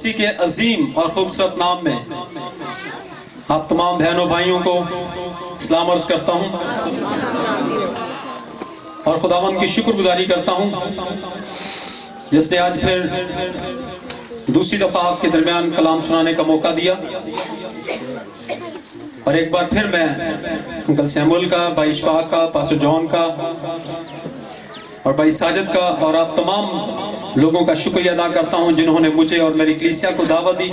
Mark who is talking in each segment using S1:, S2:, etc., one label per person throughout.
S1: मसीह के अजीम और खूबसूरत नाम में आप तमाम बहनों भाइयों को सलाम अर्ज करता हूं और खुदावंद की शुक्रगुजारी करता हूं जिसने आज फिर दूसरी दफा आपके दरमियान कलाम सुनाने का मौका दिया। और एक बार फिर मैं अंकल सैमुअल का, भाई इशफाक का, पास्टर जॉन का और भाई साजिद का और आप तमाम लोगों का शुक्रिया अदा करता हूं जिन्होंने मुझे और मेरी कलीसिया को दावत दी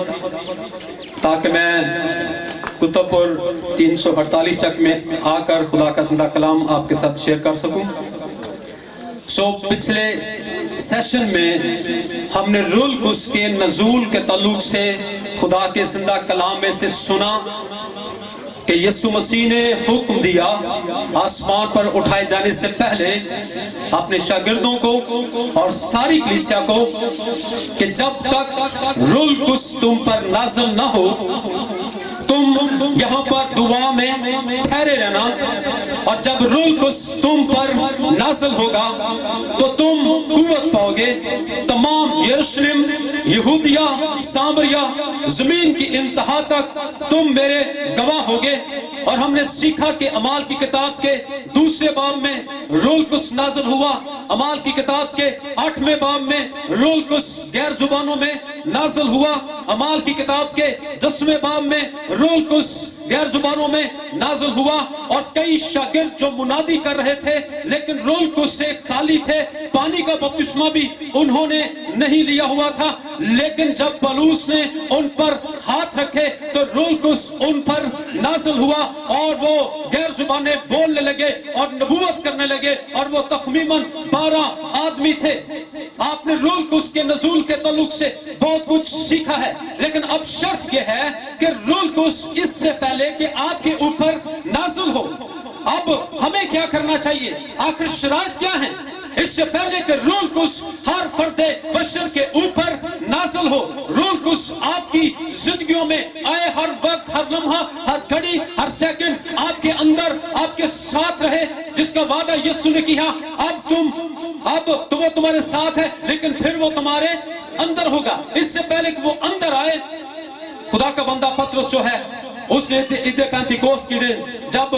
S1: ताकि मैं कुतुबपुर 348 चक में आकर खुदा का जिंदा कलाम आपके साथ शेयर कर सकूं। पिछले सेशन में हमने रूहुल कुद्स के नज़ूल के ताल्लुक से खुदा के जिंदा कलाम में से सुना कि यीशु मसीह ने हुक्म दिया आसमान पर उठाए जाने से पहले अपने शागिर्दों को और सारी कलीसिया को कि जब तक रूहुल कुद्स तुम पर नाज़िल ना हो तुम यहाँ पर दुआ में ठहरे रहना, और जब रूहुल कुद्स तुम पर नाज़िल होगा तो तुम कुव्वत पाओगे। तमाम यरूशलेम, यहूदिया, सामरिया, जमीन की इंतहा तक तुम मेरे गवाह होगे। और हमने सीखा कि अमाल की किताब के दूसरे बाब में रूहुल कुद्स नाज़िल हुआ, अमाल की किताब के 8वें बाब में रूहुल कुद्स गैर जुबानों में नाज़िल हुआ, अमाल की किताब के 10वें बाब में रूहुल कुद्स गैर जुबानों में नाज़िल हुआ। और कई शागिर्द जो मुनादी कर रहे थे लेकिन रूहुल कुद्स से खाली थे, पानी का बपतिस्मा भी उन्होंने नहीं लिया हुआ था, लेकिन जब पौलुस ने उन पर हाथ रखे तो रूहुल कुद्स उन पर नाज़िल हुआ और वो गैर जुबानें बोलने लगे और नबूवत करने लगे और वो तखमीमन 12 आदमी थे। आपने रूहुल कुद्स के नज़ूल के ताल्लुक से बहुत कुछ सीखा है, लेकिन अब शर्त यह है कि रूहुल कुद्स इससे पहले कि आपके ऊपर नाज़िल हो, अब हमें क्या करना चाहिए, आखिर शराइत क्या है इससे पहले कि रूहुल कुद्स हर फर्दे बशर के ऊपर नाज़िल हो। रूहुल कुद्स आपकी जिंदगियों में आए, हर वक्त, हर लम्हा, हर घड़ी, हर सेकंड आपके अंदर, आपके साथ रहे, जिसका वादा यीशु ने किया अब तो वो तुम्हारे साथ है लेकिन फिर वो तुम्हारे अंदर होगा। इससे पहले कि वो अंदर आए, खुदा का बंदा पतरस जो है उसने ईद पेंतिकोस्त के दिन जब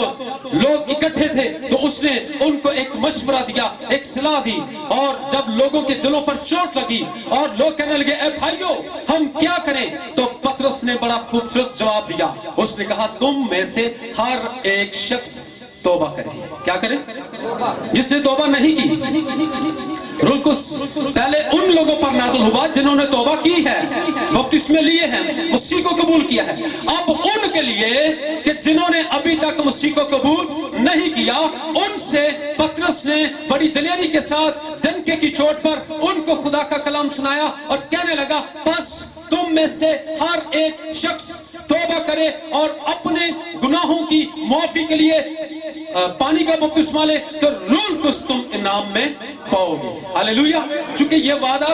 S1: लोग इकट्ठे थे तो उसने उनको एक मशवरा दिया, एक सलाह दी, और जब लोगों के दिलों पर चोट लगी और लोग कहने लगे ए भाइयों हम क्या करें, तो पतरस ने बड़ा खूबसूरत जवाब दिया। उसने कहा तुम में से हर एक शख्स तौबा करे। क्या करे? जिसने तौबा नहीं की। रूहुल कुद्स पहले उन लोगों पर नाज़िल हुआ जिन्होंने तौबा की है, बपतिस्मे लिए हैं, मसीह को कबूल किया है। अब उनके लिए कि जिन्होंने अभी तक मसीह को कबूल नहीं किया, उनसे पतरस ने बड़ी दिलेरी के साथ डंके की चोट पर उनको खुदा का कलाम सुनाया और कहने लगा बस तुम में से हर एक शख्स तौबा करे और अपने गुनाहों की माफी के लिए पानी का बपतिस्मा ले, तो रूहुल कुद्स तुम इनाम में पाओगे। हालेलुया। क्योंकि ये वादा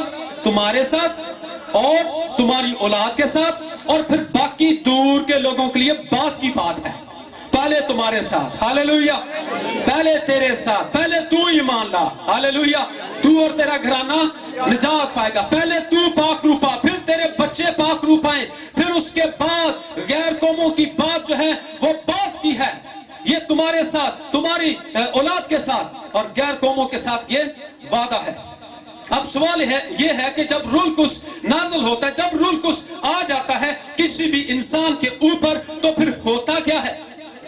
S1: तुम्हारे साथ और तुम्हारी औलाद के साथ और फिर बाकी दूर के लोगों के लिए बात की बात है। पहले तुम्हारे साथ, हालेलुया, पहले तेरे साथ, पहले तू ईमान ला, हालेलुया, तू और तेरा घराना निजात पाएगा। पहले तू पाक रूपा, फिर तेरे बच्चे पाक रूपाएं, फिर उसके बाद गैर कौमों की बात जो है वो बात की है। ये तुम्हारे साथ, तुम्हारी औलाद के साथ और गैर कौमों के साथ ये वादा है। अब सवाल ये है कि जब रूहुल कुद्स नाज़िल होता है, जब रूहुल कुद्स आ जाता है किसी भी इंसान के ऊपर, तो फिर होता क्या है?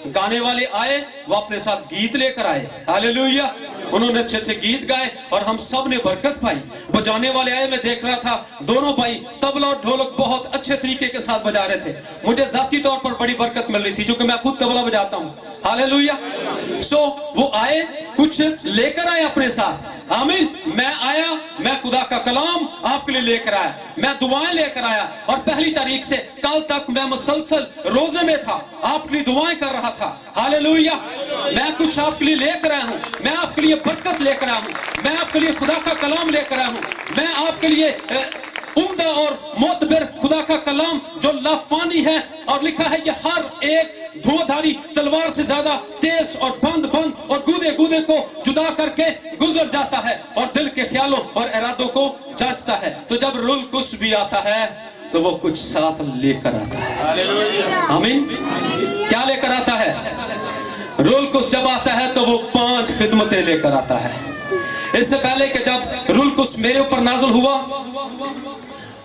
S1: गाने वाले आए, वो अपने साथ गीत लेकर आए, हालेलुया, उन्होंने अच्छे अच्छे गीत गाए और हम सब ने बरकत पाई। बजाने वाले आए, मैं देख रहा था दोनों भाई तबला और ढोलक बहुत अच्छे तरीके के साथ बजा रहे थे, मुझे जाती तौर पर बड़ी बरकत मिल रही थी क्योंकि मैं खुद तबला बजाता हूँ, हालेलुया। वो आए, कुछ लेकर आए अपने साथ, आमीन। मैं आया, मैं खुदा का कलाम आपके लिए लेकर आया, मैं दुआएं लेकर आया, और पहली तारीख से कल तक मैं मुसलसल रोजे में था, आपके लिए दुआएं कर रहा था, हालेलुया। मैं कुछ आपके लिए लेकर आया हूं, मैं आपके लिए बरकत लेकर आया हूं, मैं आपके लिए खुदा का कलाम लेकर आया हूं, मैं आपके लिए उम्दा और मोतबर खुदा का कलाम जो लाफानी है, और लिखा है ये हर एक धुआंधारी तलवार से ज्यादा तेज और बंद और गूदे गूदे को जुदा करके गुजर जाता है और दिल के ख्यालों और इरादों को जांचता है। तो जब रूहुल कुद्स भी आता है तो वो कुछ साथ लेकर आता है। आमीन। क्या लेकर आता है? रूल कुस जब आता है तो वो 5 खिदमतें लेकर आता है। इससे पहले कि जब रूल कुस मेरे ऊपर नाज़िल हुआ,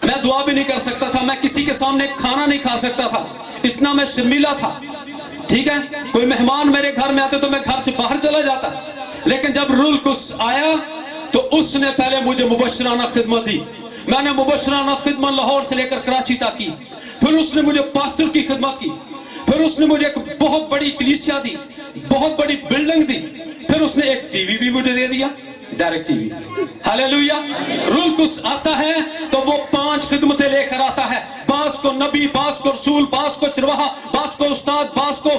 S1: मैं दुआ भी नहीं कर सकता था, मैं किसी के सामने खाना नहीं खा सकता था, इतना मैं शर्मीला था। ठीक है, कोई मेहमान मेरे घर में आते तो मैं घर से बाहर चला जाता। लेकिन जब रूल कुस आया तो उसने पहले मुझे मुबशराना खिदमत दी। मैंने मुबशराना खिदमत लाहौर से लेकर कराची तक की। फिर उसने मुझे पास्टर की खिदमत की। फिर उसने मुझे एक बहुत बड़ी कलीसिया दी, बहुत बड़ी बिल्डिंग दी। फिर उसने एक टीवी भी मुझे दे दिया, डायरेक्ट टीवी। हालेलुया। रूल कुस आता है तो वो 5 खिदमतें लेकर आता है। बास को नबी, बास को रसूल, बास को चरवाहा, बास को उस्ताद, बास को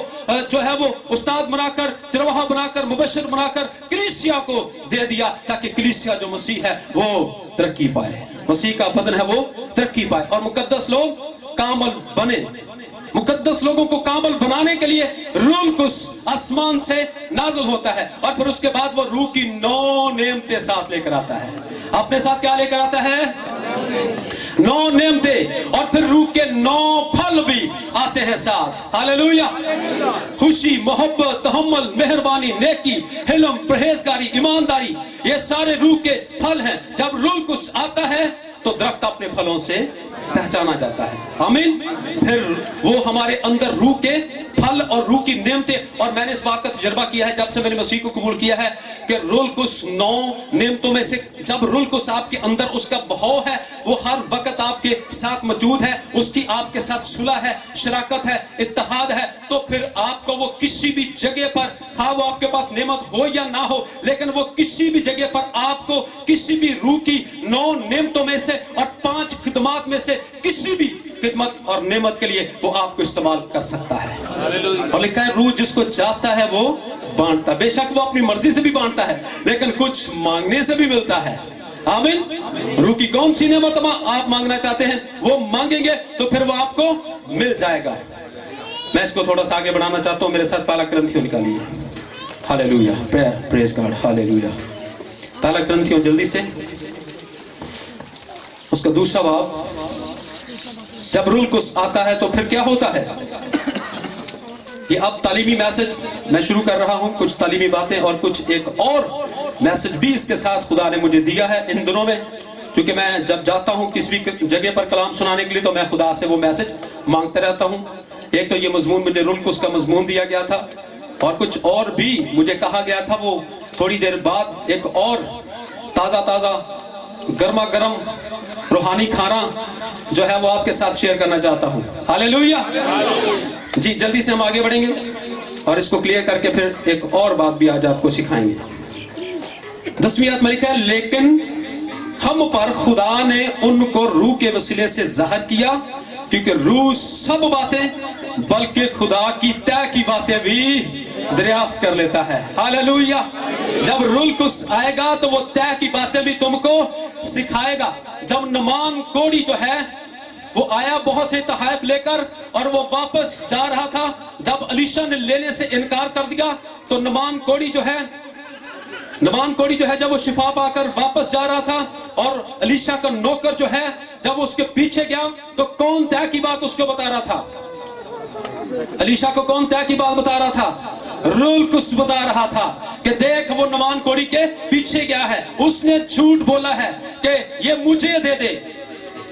S1: जो है वो उस्ताद बनाकर, चरवाहा बनाकर, मुबशर बनाकर कलीसिया को दे दिया, ताकि कलीसिया जो मसीह है वो तरक्की पाए, मसीह का बदन है वो तरक्की पाए और मुकद्दस लोग कामल बने। मुकद्दस लोगों को कामल बनाने के लिए रूह कुस आसमान से नाज़िल होता है और फिर उसके बाद वो रूह की 9 नेमतें साथ लेकर आता है। अपने साथ क्या लेकर आता है? 9 नेमतें। और फिर रूह के 9 फल भी आते हैं साथ। हालेलुया। खुशी, मोहब्बत, तहम्मुल, मेहरबानी, नेकी, हिल्म, परहेजगारी, ईमानदारी, ये सारे रूह के फल हैं। जब रूह कुस आता है तो दरख्त अपने फलों से पहचाना जाता है। आमीन। फिर वो हमारे अंदर रूह के फल और रूह की नेमतें, और मैंने इस बात का तजर्बा किया है जब से मैंने मसीह को कबूल किया है कि रूह कुस 9 नेमतों में से जब रूह कुस आपके अंदर, उसका बहाव है, वो हर वक्त आपके साथ मौजूद है, उसकी आपके साथ सुलह है, शराकत है, इत्तेहाद है, तो फिर आपको वो किसी भी जगह पर, हाँ वो आपके पास नेमत हो या ना हो, लेकिन वो किसी भी जगह पर आपको किसी भी रूह की 9 नेमतों में से और 5 खिदमत में से किसी भी खिदमत और नेमत के लिए वो आपको इस्तेमाल कर सकता है। और लिखा है रूह जिसको चाहता है वो बांटता है। बेशक वो अपनी मर्जी से भी बांटता है, लेकिन कुछ मांगने से भी मिलता है। आमीन। रूह की कौन सी नेमत आप मांगना चाहते हैं वो मांगेंगे तो फिर वो आपको मिल जाएगा। मैं इसको थोड़ा सा आगे बढ़ाना चाहता हूं। मेरे साथ पहला ग्रंथियों निकालिए। Hallelujah, praise God, hallelujah. पहला ग्रंथियों जल्दी से, उसका दूसरा बाब। जब रूह कुस आता है तो फिर क्या होता है? ये अब तालीमी मैसेज मैं शुरू कर रहा हूं, कुछ तालीमी बातें और कुछ एक और मैसेज भी इसके साथ खुदा ने मुझे दिया है इन दिनों में। क्योंकि मैं जब जाता हूं किसी भी जगह पर कलाम सुनाने के लिए तो मैं खुदा से वो मैसेज मांगते रहता हूं। एक तो ये मजमून मुझे रूह कुस का मजमून दिया गया था और कुछ और भी मुझे कहा गया था। वो थोड़ी देर बाद एक और ताज़ा गर्मा गर्म रूहानी खाना जो है वो आपके साथ शेयर करना चाहता हूँ। हालेलुया। जी जल्दी से हम आगे बढ़ेंगे और इसको क्लियर करके फिर एक और बात भी आज आपको सिखाएंगे। 10वीं आयत में लिखा है, लेकिन हम पर खुदा ने उनको रूह के वसीले से ज़ाहिर किया, क्योंकि रूह सब बातें बल्कि खुदा की तय की बातें भी दरियाफ्त कर लेता है। हालेलुया। जब रूह कुस आएगा तो वो तय की बातें भी तुमको सिखाएगा। जब नमान कोड़ी जो है वो आया बहुत से तहाइफ लेकर और वो वापस जा रहा था, जब अलीशा ने लेने से इनकार कर दिया तो नमान कोड़ी जो है जब वो शिफा पाकर वापस जा रहा था और अलीशा का नौकर जो है जब उसके पीछे गया तो कौन तय की बात उसको बता रहा था? अलीशा को कौन तय की बात बता रहा था? रूह कुस बता रहा था कि देख वो नमान कोड़ी के पीछे गया है, उसने झूठ बोला है कि ये मुझे दे दे।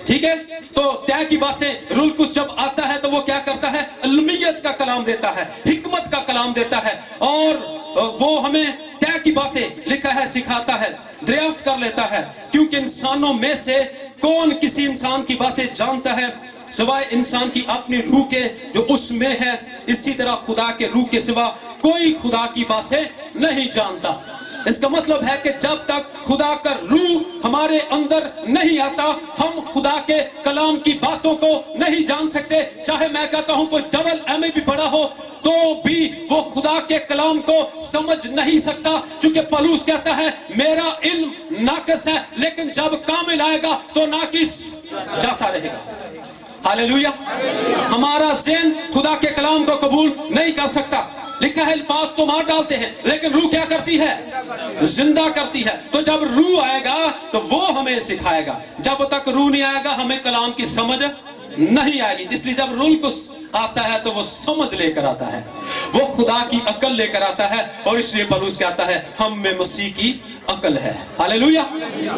S1: ठीक है, तो तय की बातें रूह कुस जब आता है तो वो क्या करता है? इल्मियत का कलाम देता है, हिकमत का कलाम देता है और वो हमें तय की बातें लिखा है सिखाता है, दरियाफ्त कर लेता है। क्योंकि इंसानों में से कौन किसी इंसान की बातें जानता है सिवाय इंसान की अपनी रूह के जो उसमें है। इसी तरह खुदा के रूह के सिवा कोई खुदा की बातें नहीं जानता। इसका मतलब है कि जब तक खुदा का रूह हमारे अंदर नहीं आता हम खुदा के कलाम की बातों को नहीं जान सकते। चाहे मैं कहता हूं कोई डबल एमए भी पढ़ा हो तो भी वो खुदा के कलाम को समझ नहीं सकता, क्योंकि पौलुस कहता है मेरा इल्म नाकिस है लेकिन जब कामिल आएगा तो नाकिस जाता रहेगा। हालेलुया। हमारा ज़हन खुदा के कलाम को कबूल नहीं कर सकता। लिखा है अल्फाज तो मार डालते हैं, लेकिन रूह क्या करती है? जिंदा करती है। तो जब रूह आएगा तो वो हमें सिखाएगा। जब तक रूह नहीं आएगा हमें कलाम की समझ नहीं आएगी। इसलिए जब रूह कुछ आता है तो वो समझ लेकर आता है, वो खुदा की अकल लेकर आता है। और इसलिए पौलुस कहता है हम में मसीह की अकल है। हालेलुया।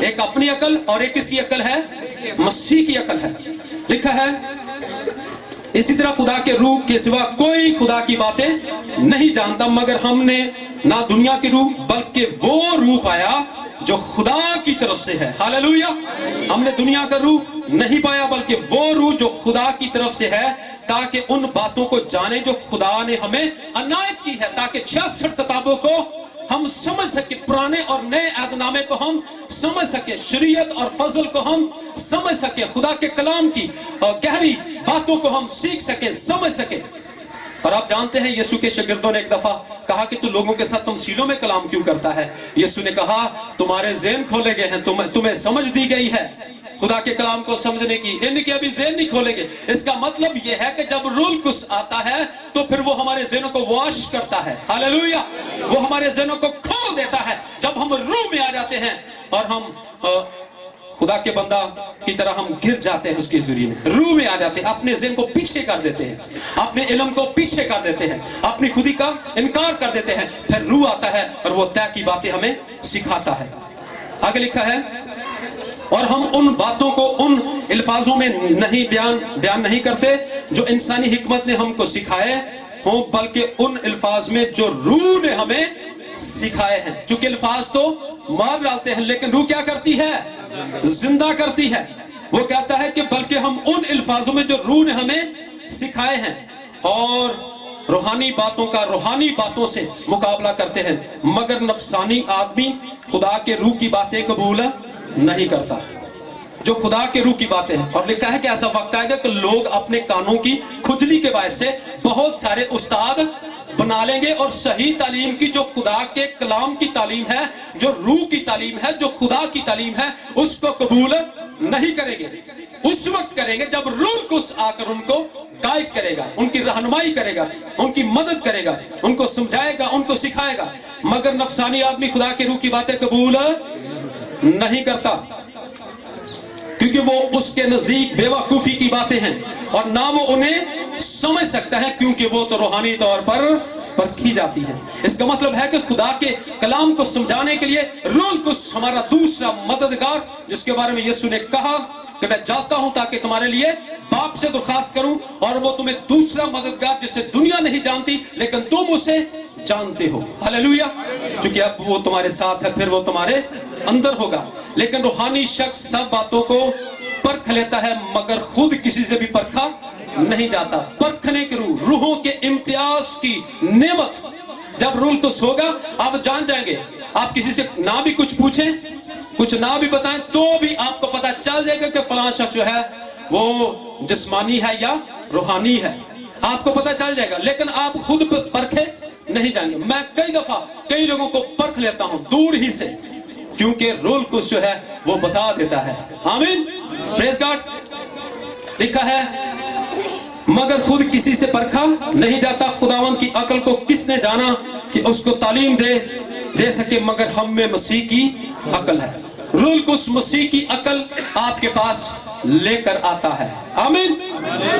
S1: एक अपनी अकल और एक किसकी अकल है? मसीह की अकल है। लिखा है इसी तरह खुदा के रूह के सिवा कोई खुदा की बातें नहीं जानता, मगर हमने ना दुनिया की रूह बल्कि वो रूह पाया जो खुदा की तरफ से है। हालेलुया। हमने दुनिया का रूह नहीं पाया बल्कि वो रूह जो खुदा की तरफ से है, ताकि उन बातों को जाने जो खुदा ने हमें अनायत की है, ताकि 66 किताबों को हम समझ सके, पुराने और नए अहदनामे को हम समझ सके, शरीयत और फजल को हम समझ सके, खुदा के कलाम की गहरी बातों को हम सीख सके, समझ सके। और आप जानते हैं यीशु के शागिर्दों ने एक दफा कहा कि तू लोगों के साथ तमसीलों में कलाम क्यों करता है? यीशु ने कहा तुम्हारे ज़हन खोले गए हैं, तुम्हें समझ दी गई है खुदा के कलाम को समझने की, इनके अभी ज़हन नहीं खोलेंगे। इसका मतलब यह है कि जब रूह कुछ आता है तो फिर वो हमारे ज़हनों को वॉश करता है। हालेलुया। वो हमारे ज़हनों को खोल देता है। जब हम रूह में आ जाते हैं और हम खुदा के बंदा की तरह हम गिर जाते हैं, उसकी ज़रिए में रूह में आ जाते हैं, अपने ज़हन को पीछे कर देते हैं, अपने इल्म को पीछे कर देते हैं, अपनी खुदी का इनकार कर देते हैं। फिर रूह आता है और वो तय की बातें हमें सिखाता है। आगे लिखा है और हम उन बातों को उन अल्फाजों में नहीं बयान नहीं करते जो इंसानी हिकमत ने हमको सिखाए हों, बल्कि उन अल्फाज में जो रूह ने हमें सिखाए हैं। क्योंकि अल्फाज तो मार डालते हैं, लेकिन रूह क्या करती है? जिंदा करती है। वो कहता है कि बल्कि हम उन अल्फाजों में जो रूह ने हमें सिखाए हैं और रूहानी बातों का रूहानी बातों से मुकाबला करते हैं, मगर नफसानी आदमी खुदा के रूह की बातें कबूल नहीं करता, जो खुदा के रूह की बातें हैं। और लिखा है कि ऐसा वक्त आएगा कि लोग अपने कानों की खुजली के वजह से बहुत सारे उस्ताद बना लेंगे और सही तालीम की, जो खुदा के कलाम की तालीम है, जो रूह की तालीम है, जो खुदा की तालीम है, उसको कबूल नहीं करेंगे। उस वक्त करेंगे जब रूह कुछ आकर उनको गाइड करेगा, उनकी रहनुमाई करेगा, उनकी मदद करेगा, उनको समझाएगा, उनको सिखाएगा। मगर नफसानी आदमी खुदा के रूह की बातें कबूल नहीं करता, क्योंकि वो उसके नजदीक बेवकूफी की बातें हैं और ना वो उन्हें समझ सकता है, क्योंकि वो तो रूहानी तौर पर परखी जाती है। इसका मतलब है कि खुदा के कलाम को समझाने के लिए रूह कुछ हमारा दूसरा मददगार, जिसके बारे में यीशु ने कहा कि मैं जाता हूं ताकि तुम्हारे लिए बाप से दरखास्त करूं, और वो तुम्हें दूसरा मददगार जिसे दुनिया नहीं जानती लेकिन तुम उसे जानते हो। हालेलुया। क्योंकि अब वो तुम्हारे साथ है, फिर वो तुम्हारे अंदर होगा। लेकिन रूहानी शख्स सब बातों को परख लेता है, मगर खुद किसी से भी परखा नहीं जाता। परखने के रूहों के इम्तियाज की नेमत जब रूह को होगा, आप जान जाएंगे। आप किसी से ना भी कुछ पूछें, कुछ ना भी बताएं, तो भी आपको पता चल जाएगा कि फलां शख्स जो है वो जिस्मानी है या रूहानी है, आपको पता चल जाएगा। लेकिन आप खुद परखे नहीं जाएंगे। मैं कई दफा कई लोगों को परख लेता हूं दूर ही से, क्योंकि रूह कुछ जो है वो बता देता है। आमीन, प्रेज गॉड। लिखा है मगर खुद किसी से परखा नहीं जाता, खुदावंद की अकल को किसने जाना कि उसको तालीम दे सके, मगर हम में मसीह की अकल है। रूह कुछ मसीह की अकल आपके पास लेकर आता है। आमीन।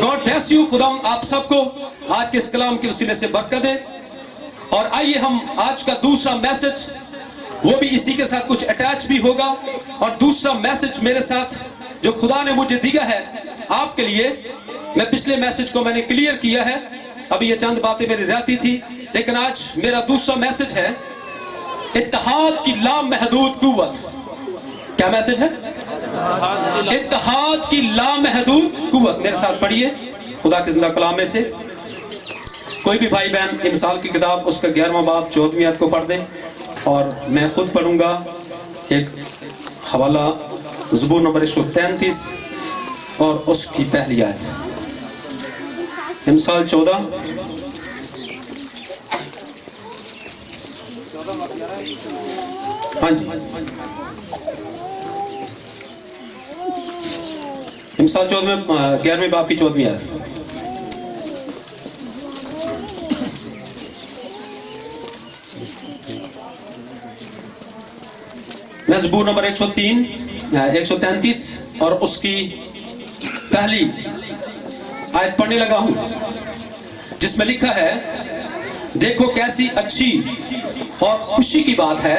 S1: God bless you. खुदा आप सबको आज के इस कलाम के वसीले से बरकत दे। और आइए हम आज का दूसरा मैसेज, वो भी इसी के साथ कुछ अटैच भी होगा। और दूसरा मैसेज मेरे साथ जो खुदा ने मुझे दिया है आपके लिए, मैं पिछले मैसेज को मैंने क्लियर किया है, अभी ये चंद बातें मेरी रहती थी, लेकिन आज मेरा दूसरा मैसेज है इत्तेहाद की लामहदूद कुव्वत। क्या मैसेज है? इत्तेहाद की लामहदूद कुव्वत। मेरे साथ पढ़िए खुदा के जिंदा कलाम में से। कोई भी भाई बहन इमसाल की किताब उसका 11वां बाब 14वीं आयत को पढ़ दे, और मैं खुद पढ़ूंगा एक हवाला ज़बूर नंबर 133 और उसकी पहली आयत। इमसाल 14 हाँ जी, इमसाल 11वें बाब की 14वीं आयत। मैं ज़बूर नंबर 103 133 और उसकी पहली आयत पढ़ने लगा हूं, जिसमें लिखा है, देखो कैसी अच्छी और खुशी की बात है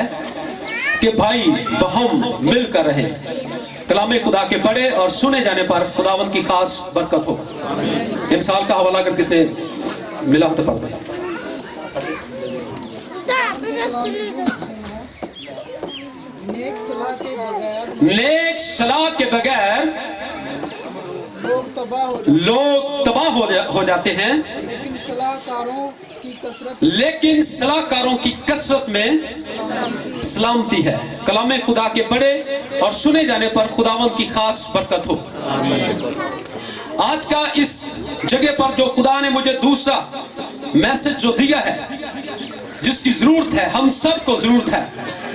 S1: कि भाई बहम मिलकर रहे। कलाम खुदा के पढ़े और सुने जाने पर खुदावंद की खास बरकत हो। मिसाल का हवाला अगर किसने मिला हो तो पढ़ दे।
S2: नेक
S1: सलाह के बगैर लोग तबाह हो जाते हैं, लेकिन सलाहकारों की कसरत में सलामती है। कलाम खुदा के पढ़े और सुने जाने पर खुदावंद की खास बरकत हो। आज का इस जगह पर जो खुदा ने मुझे दूसरा मैसेज जो दिया है, जिसकी जरूरत है, हम सब को जरूरत है,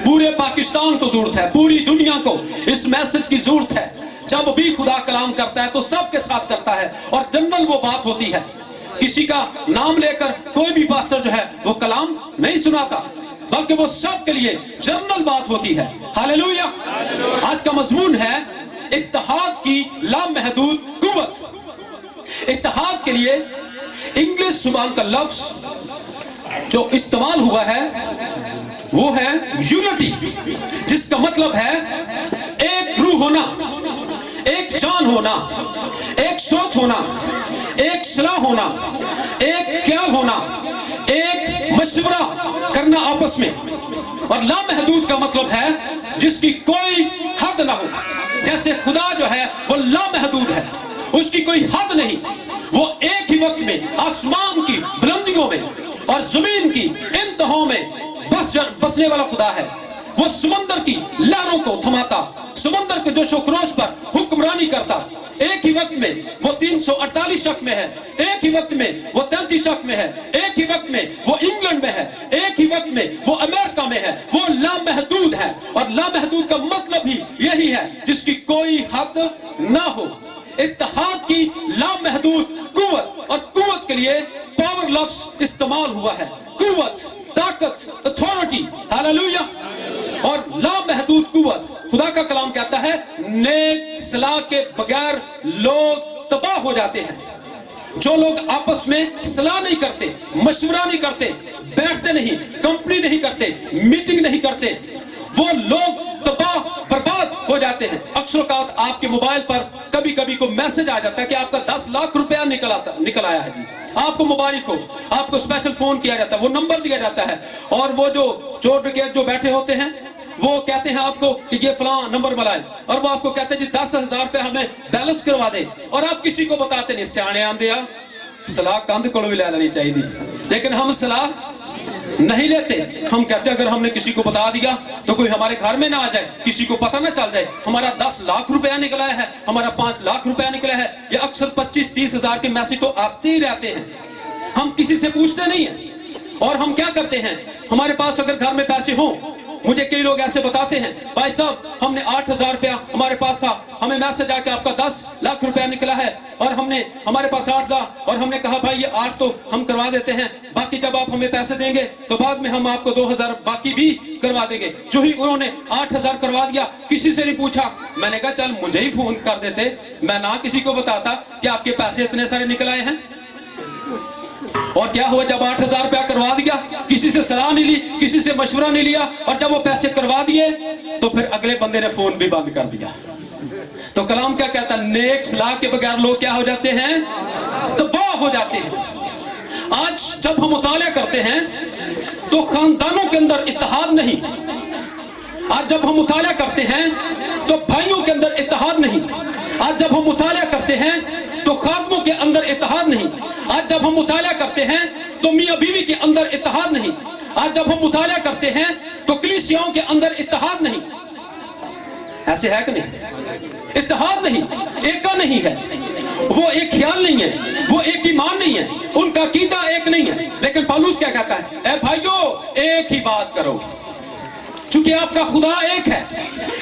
S1: पूरे पाकिस्तान को जरूरत है, पूरी दुनिया को इस मैसेज की जरूरत है। जब भी खुदा कलाम करता है तो सबके साथ करता है, और जनरल वो बात होती है। किसी का नाम लेकर कोई भी पास्टर जो है वो कलाम नहीं सुनाता, बल्कि वो सब के लिए जनरल बात होती है। हालेलुया। आज का मजमून है इत्तेहाद की लामहदूद कुव्वत। इत्तेहाद के लिए इंग्लिश जुबान का लफ्ज जो इस्तेमाल हुआ है वो है यूनिटी, जिसका मतलब है एक रूह होना, एक जान होना, एक सोच होना, एक सलाह होना, एक ख्याल होना, एक मशवरा करना आपस में। और लामहदूद का मतलब है जिसकी कोई हद ना हो। जैसे खुदा जो है वो लामहदूद है, उसकी कोई हद नहीं। वो एक ही वक्त में आसमान की बुलंदियों में और जमीन की इंतहाओं में बसने वाला खुदा है। वो समंदर की लहरों को थमाता, समंदर के जोशो खरोश पर हुक्मरानी करता। एक ही वक्त में वो 348 शक में है, एक ही वक्त में वो 33 शक में है, एक ही वक्त में वो इंग्लैंड में है, एक ही वक्त में वो अमेरिका में है। वो लामहदूद है, और लामहदूद का मतलब ही यही है जिसकी कोई हद ना हो। इत्तेहाद की लामहदूद कुव्वत, और कुव्वत के लिए पावर लफ्ज इस्तेमाल हुआ है। कुव्वत, ताकत, अथॉरिटी। हालेलुया। और लामहदूद कुव्वत, खुदा का कलाम कहता है नेक सलाह के बगैर लोग तबाह हो जाते हैं। जो लोग आपस में सलाह नहीं करते, मशवरा नहीं करते, बैठते नहीं, कंपनी नहीं करते, मीटिंग नहीं करते, वो लोग तबाह बर्बाद हो जाते हैं। अक्सर औक़ात आपके मोबाइल पर कभी कभी को मैसेज आ जाता है कि आपका 10 लाख रुपया निकल आया है जी, आपको मुबारक हो। आपको स्पेशल फोन किया जाता है, वो नंबर दिया जाता है, और वो जो चोर ब्रिगेड जो बैठे होते हैं वो कहते हैं आपको कि ये फलां नंबर मिलाए, और वो आपको कहते हैं जी 10,000 रुपए हमें बैलेंस करवा दे। और आप किसी को बताते नहीं। सियाने आंदे आ सलाह कंध को भी ले लेनी चाहिए, लेकिन हम सलाह नहीं लेते। हम कहते हैं अगर हमने किसी को बता दिया तो कोई हमारे घर में ना आ जाए, किसी को पता ना चल जाए हमारा 10 लाख रुपया निकला है, हमारा 5 लाख रुपया निकला है। ये अक्सर 25-30 हजार के मैसेज तो आते ही रहते हैं, हम किसी से पूछते नहीं है। और हम क्या करते हैं, हमारे पास अगर घर में पैसे हो, मुझे कई लोग ऐसे बताते हैं, भाई साहब हमने 8,000 रुपया हमारे पास था, हमें मैसेज आके आपका 10 लाख रुपया निकला है, और हमारे पास 8 था, और हमने कहा भाई ये 8 तो हम करवा देते हैं, बाकी जब आप हमें पैसे देंगे तो बाद में हम आपको 2,000 बाकी भी करवा देंगे। जो ही उन्होंने 8,000 करवा दिया, किसी से नहीं पूछा। मैंने कहा चल मुझे ही फोन कर देते, मैं ना किसी को बताता कि आपके पैसे इतने सारे निकल आए हैं। और क्या हुआ, जब 8,000 रुपया करवा दिया, किसी से सलाह नहीं ली, किसी से मशवरा नहीं लिया, और जब वो पैसे करवा दिए तो फिर अगले बंदे ने फोन भी बंद कर दिया। तो कलाम क्या कहता है, नेक सलाह के बगैर लोग क्या हो जाते हैं, तबाह हो जाते हैं। आज जब हम मुताला करते हैं तो खानदानों के अंदर इत्तेहाद नहीं। आज जब हम मुताला करते हैं तो भाइयों के अंदर इत्तेहाद नहीं। आज जब हम मुताला करते हैं तो खादमों के अंदर इत्तेहाद नहीं। आज जब हम मुताला करते हैं तो मियां बीवी के अंदर इत्तेहाद नहीं। आज जब हम मुताला करते हैं तो कलीसियाओं के अंदर इत्तेहाद नहीं। ऐसे है कि नहीं? इत्तेहाद नहीं, एका नहीं है, वो एक ख्याल नहीं है, वो एक ईमान नहीं है, उनका अकीदा एक नहीं है। लेकिन पौलुस क्या कहता है, ए भाइयों एक ही बात करो, चूंकि आपका खुदा एक है,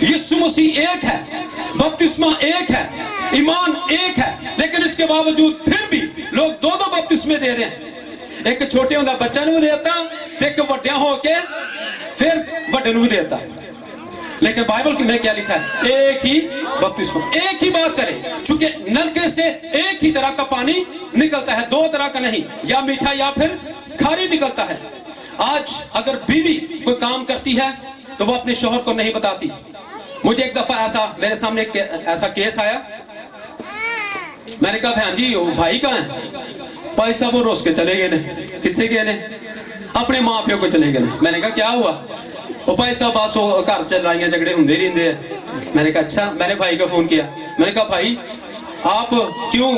S1: यीशु मसीह एक है, बपतिस्मा एक है, ईमान एक है, लेकिन इसके बावजूद फिर भी लोग दो बपतिस्मे दे रहे हैं। एक छोटे होंदा बच्चा नूं देता, ते एक वड्डियां हो के फिर वड्डे नूं देता। लेकिन बाइबल में क्या लिखा है? एक ही बपतिस्मा, एक ही बात करें, चूंकि नलके से एक ही तरह का पानी निकलता है, दो तरह का नहीं, या मीठा या फिर खारी निकलता है। आज अगर बीवी कोई काम करती है तो वो अपने शौहर को नहीं बताती। मुझे एक दफा ऐसा मेरे सामने ऐसा केस आया, मैंने कहा बहन जी भाई कहाँ है? भाई साहब वो रोस के चले गए ने। कितने गए ने? अपने माँ प्यो को चले गए। मैंने कहा क्या हुआ? वो भाई साहब बस वो घर च लड़ाइयाँ झगड़े होंगे रहते हैं। मैंने कहा अच्छा। मैंने भाई को फोन किया, मैंने कहा भाई आप क्यों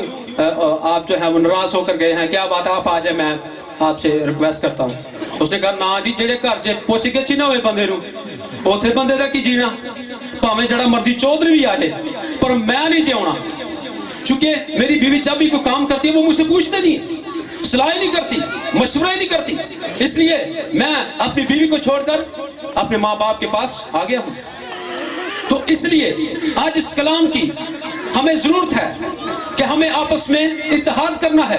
S1: आप जो है वो नाराज होकर गए हैं, क्या बात है? आप आ जाए, मैं आपसे रिक्वेस्ट करता हूँ। उसने कहा ना जी, जेड़े घर च पुछ के ची ना होए बंदे नूं, उत्थे बंदे दा की जीना, भावें जड़ा मर्जी चौधरी भी आ जाए, पर मैं नहीं जिउणा। चूंकि मेरी बीवी जब भी कोई काम करती है वो मुझसे पूछते नहीं है, सलाह नहीं करती, मशवरा नहीं करती, इसलिए मैं अपनी बीवी को छोड़कर अपने माँ बाप के पास आ गया हूँ। तो इसलिए आज इस कलाम की हमें जरूरत है कि हमें आपस में इत्तेहाद करना है,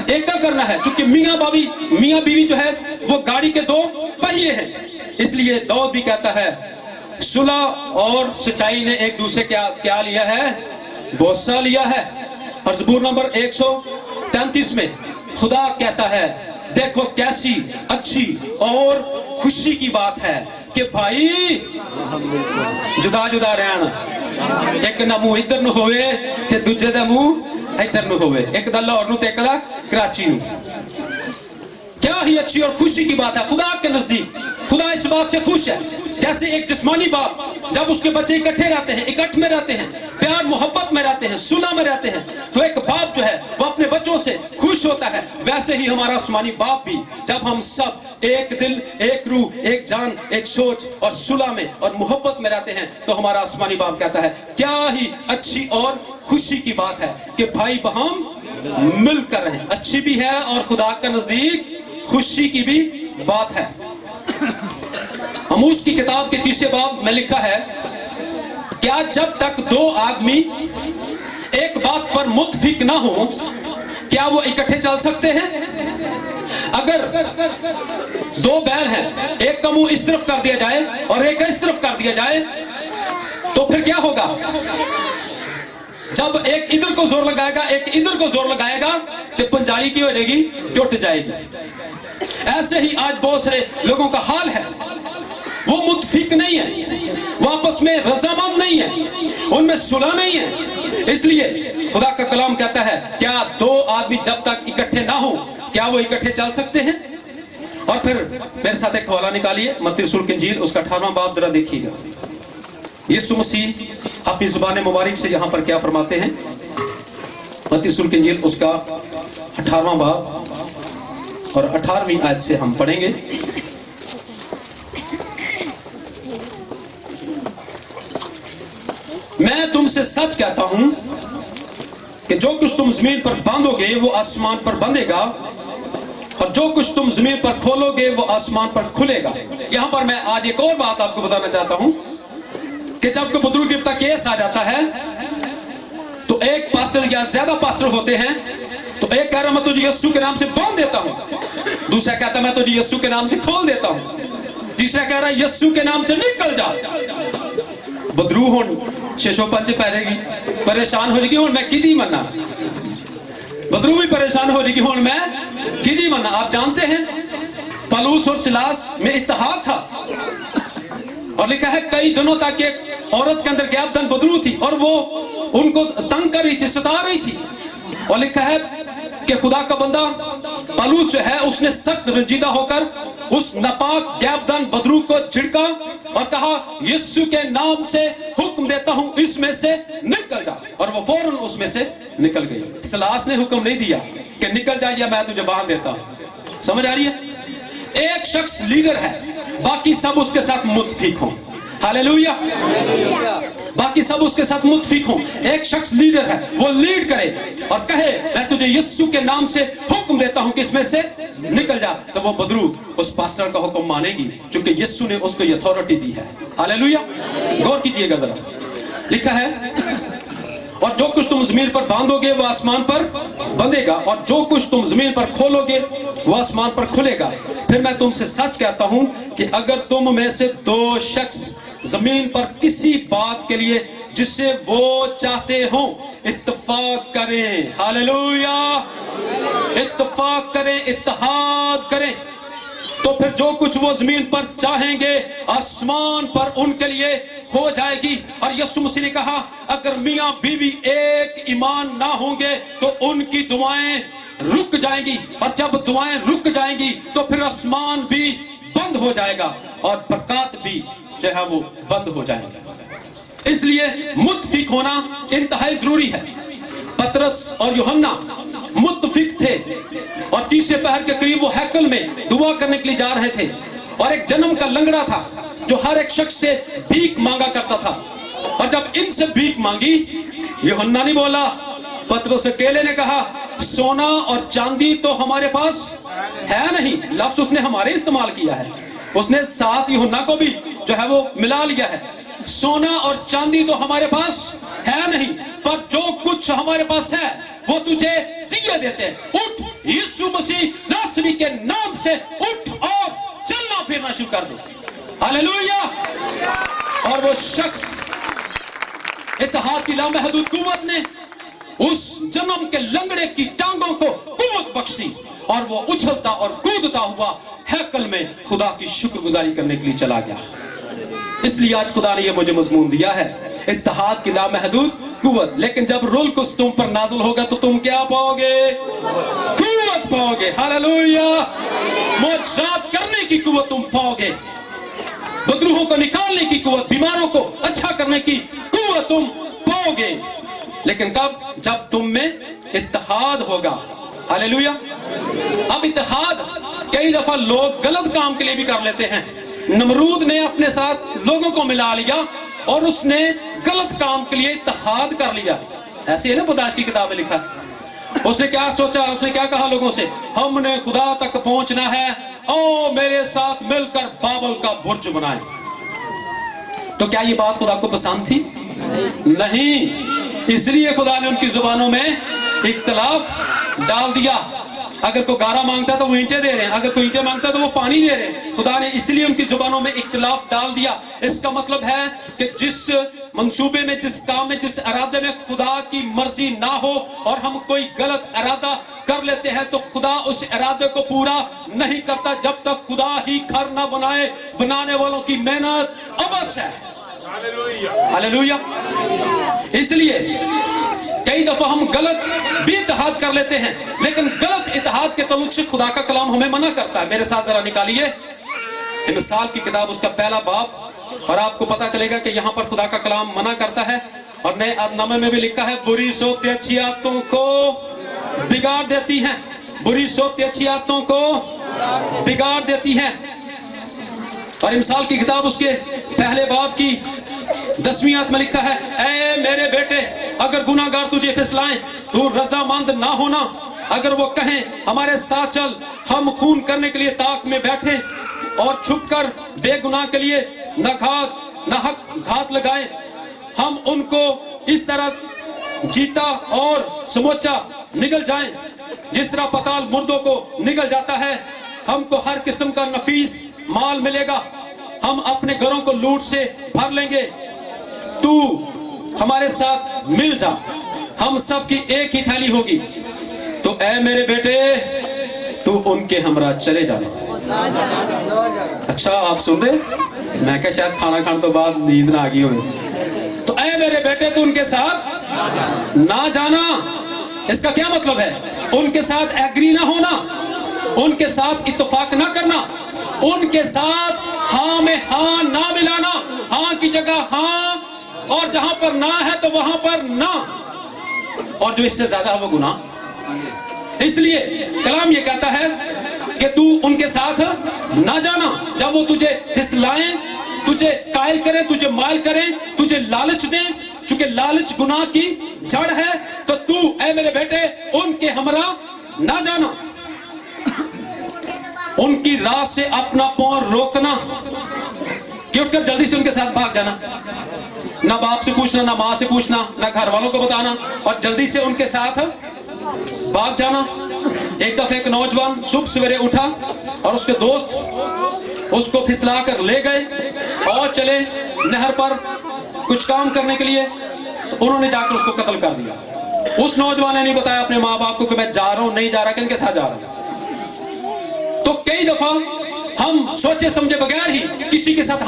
S1: एका करना है, क्योंकि मियाँ बीवी जो है वो गाड़ी के दो पहिए हैं। इसलिए दाऊद भी कहता है सुलह और सच्चाई ने एक दूसरे क्या लिया है? बोसा लिया है। और ज़बूर नंबर 133 में खुदा कहता है देखो कैसी अच्छी और खुशी की बात है कि भाई जुदा जुदा रहना, एक ना मुंह इधर नु होवे ते दूजे दा मुंह इधर नु होवे, एक दा लाहौर नु ते एक दा कराची नु। क्या ही अच्छी और खुशी की बात है खुदा के नजदीक। खुदा इस बात से खुश है जैसे एक जिस्मानी बाप जब उसके बच्चे इकट्ठे रहते हैं, इकट्ठ में रहते हैं, प्यार मोहब्बत में रहते हैं, सुलह में रहते हैं, तो एक बाप जो है वो अपने बच्चों से खुश होता है। वैसे ही हमारा आसमानी बाप भी, जब हम सब एक दिल, एक रूह, एक जान, एक सोच और सुलह में और मोहब्बत में रहते हैं, तो हमारा आसमानी बाप कहता है क्या ही अच्छी और खुशी की बात है कि भाई बहन मिलकर रहें। अच्छी भी है और खुदा का नजदीक खुशी की भी बात है। हमूस की किताब के 30 बाब में लिखा है क्या जब तक दो आदमी एक बात पर मुत्तफिक ना हो क्या वो इकट्ठे चल सकते हैं? अगर दो बैल हैं, एक का मुंह इस तरफ कर दिया जाए और एक का इस तरफ कर दिया जाए तो फिर क्या होगा? जब एक इधर को जोर लगाएगा एक इधर को जोर लगाएगा तो पंजाली की हो जाएगी, टूट जाएगी। ऐसे ही आज बहुत सारे लोगों का हाल है, वो मुत्तफिक नहीं है, वो आपस में रजामंद नहीं है, उनमें सुलह नहीं है। इसलिए खुदा का कलाम कहता है क्या दो आदमी जब तक इकट्ठे ना हो क्या वो इकट्ठे चल सकते हैं? और फिर मेरे साथ एक हवाला निकालिए, मत्ती रसूल की इंजील उसका 18वां बाब जरा देखिएगा। यीशु मसीह अपनी जुबान मुबारक से यहाँ पर क्या फरमाते हैं? मत्ती रसूल की इंजील उसका 18वां बाब और 18वीं आयत से हम पढ़ेंगे। मैं तुमसे सच कहता हूं कि जो कुछ तुम जमीन पर बांधोगे वो आसमान पर बंधेगा और जो कुछ तुम जमीन पर खोलोगे वो आसमान पर खुलेगा। यहां पर मैं आज एक और बात आपको बताना चाहता हूं कि जब कोई बदरू गिरफ्त का केस आ जाता है तो एक पास्टर या ज्यादा पास्टर होते हैं, तो एक कह रहा मैं तुझे यीशु के नाम से बांध देता हूं, दूसरा कहता मैं तुझे यीशु के नाम से खोल देता हूं, तीसरा कह रहा यीशु के नाम से निकल जा। बदरू हुन 605 पैरेगी परेशान हो जाएगी, हुन मैं किदी मना, बदरू भी परेशान हो जाएगी, हुन मैं किदी मना। आप जानते हैं पलूस और सिलास में इत्तेहाद था और लिखा है कई दिनों तक एक औरत के अंदर गैबदन बदरू थी और वो उनको तंग कर रही थी, सता रही थी, और लिखा है कि खुदा का बंदा पलूस जो है उसने सख्त रंजीदा होकर उस नापाक गैबदन बदरू को झिड़का और कहा यीशु के नाम से हुक्म देता हूं इसमें से निकल जा, और वो फौरन उसमें से निकल गई। सिलास ने हुक्म नहीं दिया कि निकल जा या मैं तुझे बांध देता हूं। समझ आ रही है? एक शख्स लीडर है, बाकी सब उसके साथ मुत्तफिक हों। हालेलुया, बाकी सब उसके साथ मुत्तफिक हों। एक शख्स लीडर है, वो लीड करे और कहे मैं तुझे यीशु के नाम से हुक्म देता हूं कि इसमें से निकल जा, तो वो बदरू उस पास्टर का हुक्म मानेगी क्योंकि यीशु ने उसको ये अथॉरिटी दी है। हालेलुया, गौर कीजिएगा जरा, लिखा है और जो कुछ तुम जमीन पर बांधोगे वो आसमान पर बंधेगा और जो कुछ तुम जमीन पर खोलोगे वो आसमान पर खुलेगा। फिर मैं तुमसे सच कहता हूं कि अगर तुम में से दो शख्स زمین پر کسی بات کے لیے جسے وہ چاہتے ہوں اتفاق کریں. ہاللویا. اتفاق کریں, اتحاد کریں, تو پھر جو کچھ وہ زمین پر چاہیں گے آسمان پر ان کے لیے ہو جائے گی. اور یسوع مسیح نے کہا اگر میاں بیوی ایک ایمان نہ ہوں گے تو ان کی دعائیں رک جائیں گی, اور جب دعائیں رک جائیں گی تو پھر آسمان بھی بند ہو جائے گا اور برکات بھی جو ہے وہ بند ہو جائیں گے. اس لیے متفق ہونا انتہائی ضروری ہے. پترس اور یوحنا متفق تھے, اور تیسرے پہر کے قریب وہ ہیکل میں دعا کرنے کے لیے جا رہے تھے, اور ایک جنم کا لنگڑا تھا جو ہر ایک شخص سے بھیک مانگا کرتا تھا. اور جب ان سے بھیک مانگی, یوحنا نہیں بولا, پترس اکیلے نے کہا سونا اور چاندی تو ہمارے پاس ہے نہیں. لفظ اس نے ہمارے استعمال کیا ہے, اس نے ساتھ یوحنا کو بھی جو ہے وہ ملا لیا ہے. سونا اور چاندی تو ہمارے پاس ہے نہیں, پر جو کچھ ہمارے پاس ہے وہ تجھے دیے دیتے ہیں. اٹھ, یسوع مسیح ناصری کے نام سے اٹھ اور چلنا پھرنا شروع کر دے. ہاللویا. اور وہ شخص اتحاد کی لامحدود قوت نے اس جنم کے لنگڑے کی ٹانگوں کو قوت بخشی, اور وہ اچھلتا اور کودتا ہوا ہیکل میں خدا کی شکر گزاری کرنے کے لیے چلا گیا. اس لیے آج خدا نے یہ مجھے مضمون دیا ہے, اتحاد کی لامحدود قوت. لیکن جب روح القدس تم پر نازل ہوگا تو تم کیا پاؤ گے؟ قوت پاؤ گے. ہاللویا. معجزات کرنے کی قوت تم پاؤ گے, بدروحوں کو نکالنے کی قوت, بیماروں کو اچھا کرنے کی قوت تم پاؤ گے. لیکن کب؟ جب تم میں اتحاد ہوگا. ہاللویا. اب اتحاد کئی دفعہ لوگ غلط کام کے لیے بھی کر لیتے ہیں. نمرود نے اپنے ساتھ لوگوں کو ملا لیا اور اس نے غلط کام کے لیے اتحاد کر لیا. ایسے ہے نا پیدائش کی کتاب میں لکھا. اس نے کیا سوچا, اس نے کیا کہا لوگوں سے, ہم نے خدا تک پہنچنا ہے, او میرے ساتھ مل کر بابل کا برج بنائیں. تو کیا یہ بات خدا کو پسند تھی؟ نہیں. اس لیے خدا نے ان کی زبانوں میں اختلاف ڈال دیا. اگر کوئی گارا مانگتا تو وہ اینٹیں دے رہے ہیں, اگر کوئی اینٹیں مانگتا تو وہ پانی دے رہے ہیں. خدا نے اس لیے ان کی زبانوں میں اختلاف ڈال دیا. اس کا مطلب ہے کہ جس منصوبے میں, جس کام میں, جس ارادے میں خدا کی مرضی نہ ہو اور ہم کوئی غلط ارادہ کر لیتے ہیں تو خدا اس ارادے کو پورا نہیں کرتا جب تک خدا ہی گھر نہ بنائے. بنانے والوں کی محنت ابس ہے. ہاللویا. اس لیے کئی دفعہ ہم غلط بھی اتحاد کر لیتے ہیں, لیکن غلط اتحاد کے تعلق سے خدا کا کلام ہمیں منع کرتا ہے. میرے ساتھ ذرا نکالیے مثال کی کتاب, اس کا پہلا باب, اور آپ کو پتا چلے گا کہ یہاں پر خدا کا کلام منع کرتا ہے. اور نئے عہد میں بھی لکھا ہے بری صوتیں اچھی عادتوں کو بگاڑ دیتی ہیں. بری صوتیں اچھی عادتوں کو بگاڑ دیتی ہیں. اور مثال کی کتاب اس کے پہلے باب کی 10ویں آیت میں لکھا ہے, اے میرے بیٹے اگر گناہگار تجھے پھسلائیں تو رضامند نہ ہونا. اگر وہ کہیں ہمارے ساتھ چل, ہم خون کرنے کے لیے طاق میں بیٹھیں اور چھپ کر بے گناہ کے لیے نہ حق گھات لگائیں, ہم ان کو اس طرح جیتا اور سموچا نگل جائیں جس طرح پتال مردوں کو نگل جاتا ہے. ہم کو ہر قسم کا نفیس مال ملے گا, ہم اپنے گھروں کو لوٹ سے بھر لیں گے. تو ہمارے ساتھ مل جا, ہم سب کی ایک ہی تھیلی ہوگی. تو اے میرے بیٹے تو ان کے ہمراہ چلے جانا. اچھا آپ سن رہے, میں کہا شاید کھانا کھانے تو بعد نیند نہ آگی ہوئے. تو اے میرے بیٹے تو ان کے ساتھ نہ جانا. اس کا کیا مطلب ہے؟ ان کے ساتھ ایگری نہ ہونا, ان کے ساتھ اتفاق نہ کرنا, ان کے ساتھ ہاں میں ہاں نہ ملانا. ہاں کی جگہ ہاں, اور جہاں پر نہ ہے تو وہاں پر نہ, اور جو اس سے زیادہ ہے وہ گناہ. اس لیے کلام یہ کہتا ہے کہ تو ان کے ساتھ نہ جانا. جب وہ تجھے پھسلائیں, تجھے قائل کریں, تجھے مائل کریں, تجھے لالچ دیں, چونکہ لالچ گناہ کی جڑ ہے, تو اے میرے بیٹے ان کے ہمراہ نہ جانا. ان کی راہ سے اپنا پاؤں روکنا, کہ اٹھ کر جلدی سے ان کے ساتھ بھاگ جانا. نہ باپ سے پوچھنا, نہ ماں سے پوچھنا, نہ گھر والوں کو بتانا, اور جلدی سے ان کے ساتھ بھاگ جانا. ایک دفعہ ایک نوجوان صبح سویرے اٹھا اور اس کے دوست اس کو پھسلا کر لے گئے اور چلے नहर पर कुछ काम करने के लिए, तो उन्होंने जाकर उसको कत्ल कर दिया। उस नौजवान ने नहीं बताया अपने माँ बाप को कि मैं जा रहा हूं, नहीं जा रहा, किनके साथ जा रहा हूं। तो कई दफा हम सोचे समझे बगैर ही किसी के साथ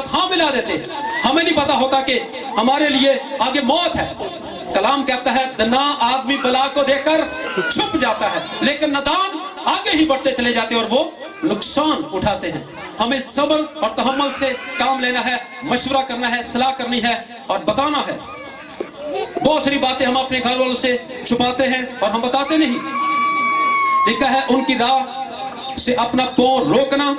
S1: हाँ मिला देते, हमें नहीं पता होता कि हमारे लिए आगे मौत है। कलाम कहता है दना आदमी बला को देखकर छुप जाता है, लेकिन नादान आगे ही बढ़ते चले जाते और वो नुकसान उठाते हैं। हमें सब्र और तहम्मुल से काम लेना है, मशवरा करना है, सलाह करनी है और बताना है। बहुत सारी बातें हम अपने घर वालों से छुपाते हैं और हम बताते नहीं। लिखा है उनकी राह से अपना पांव रोकना,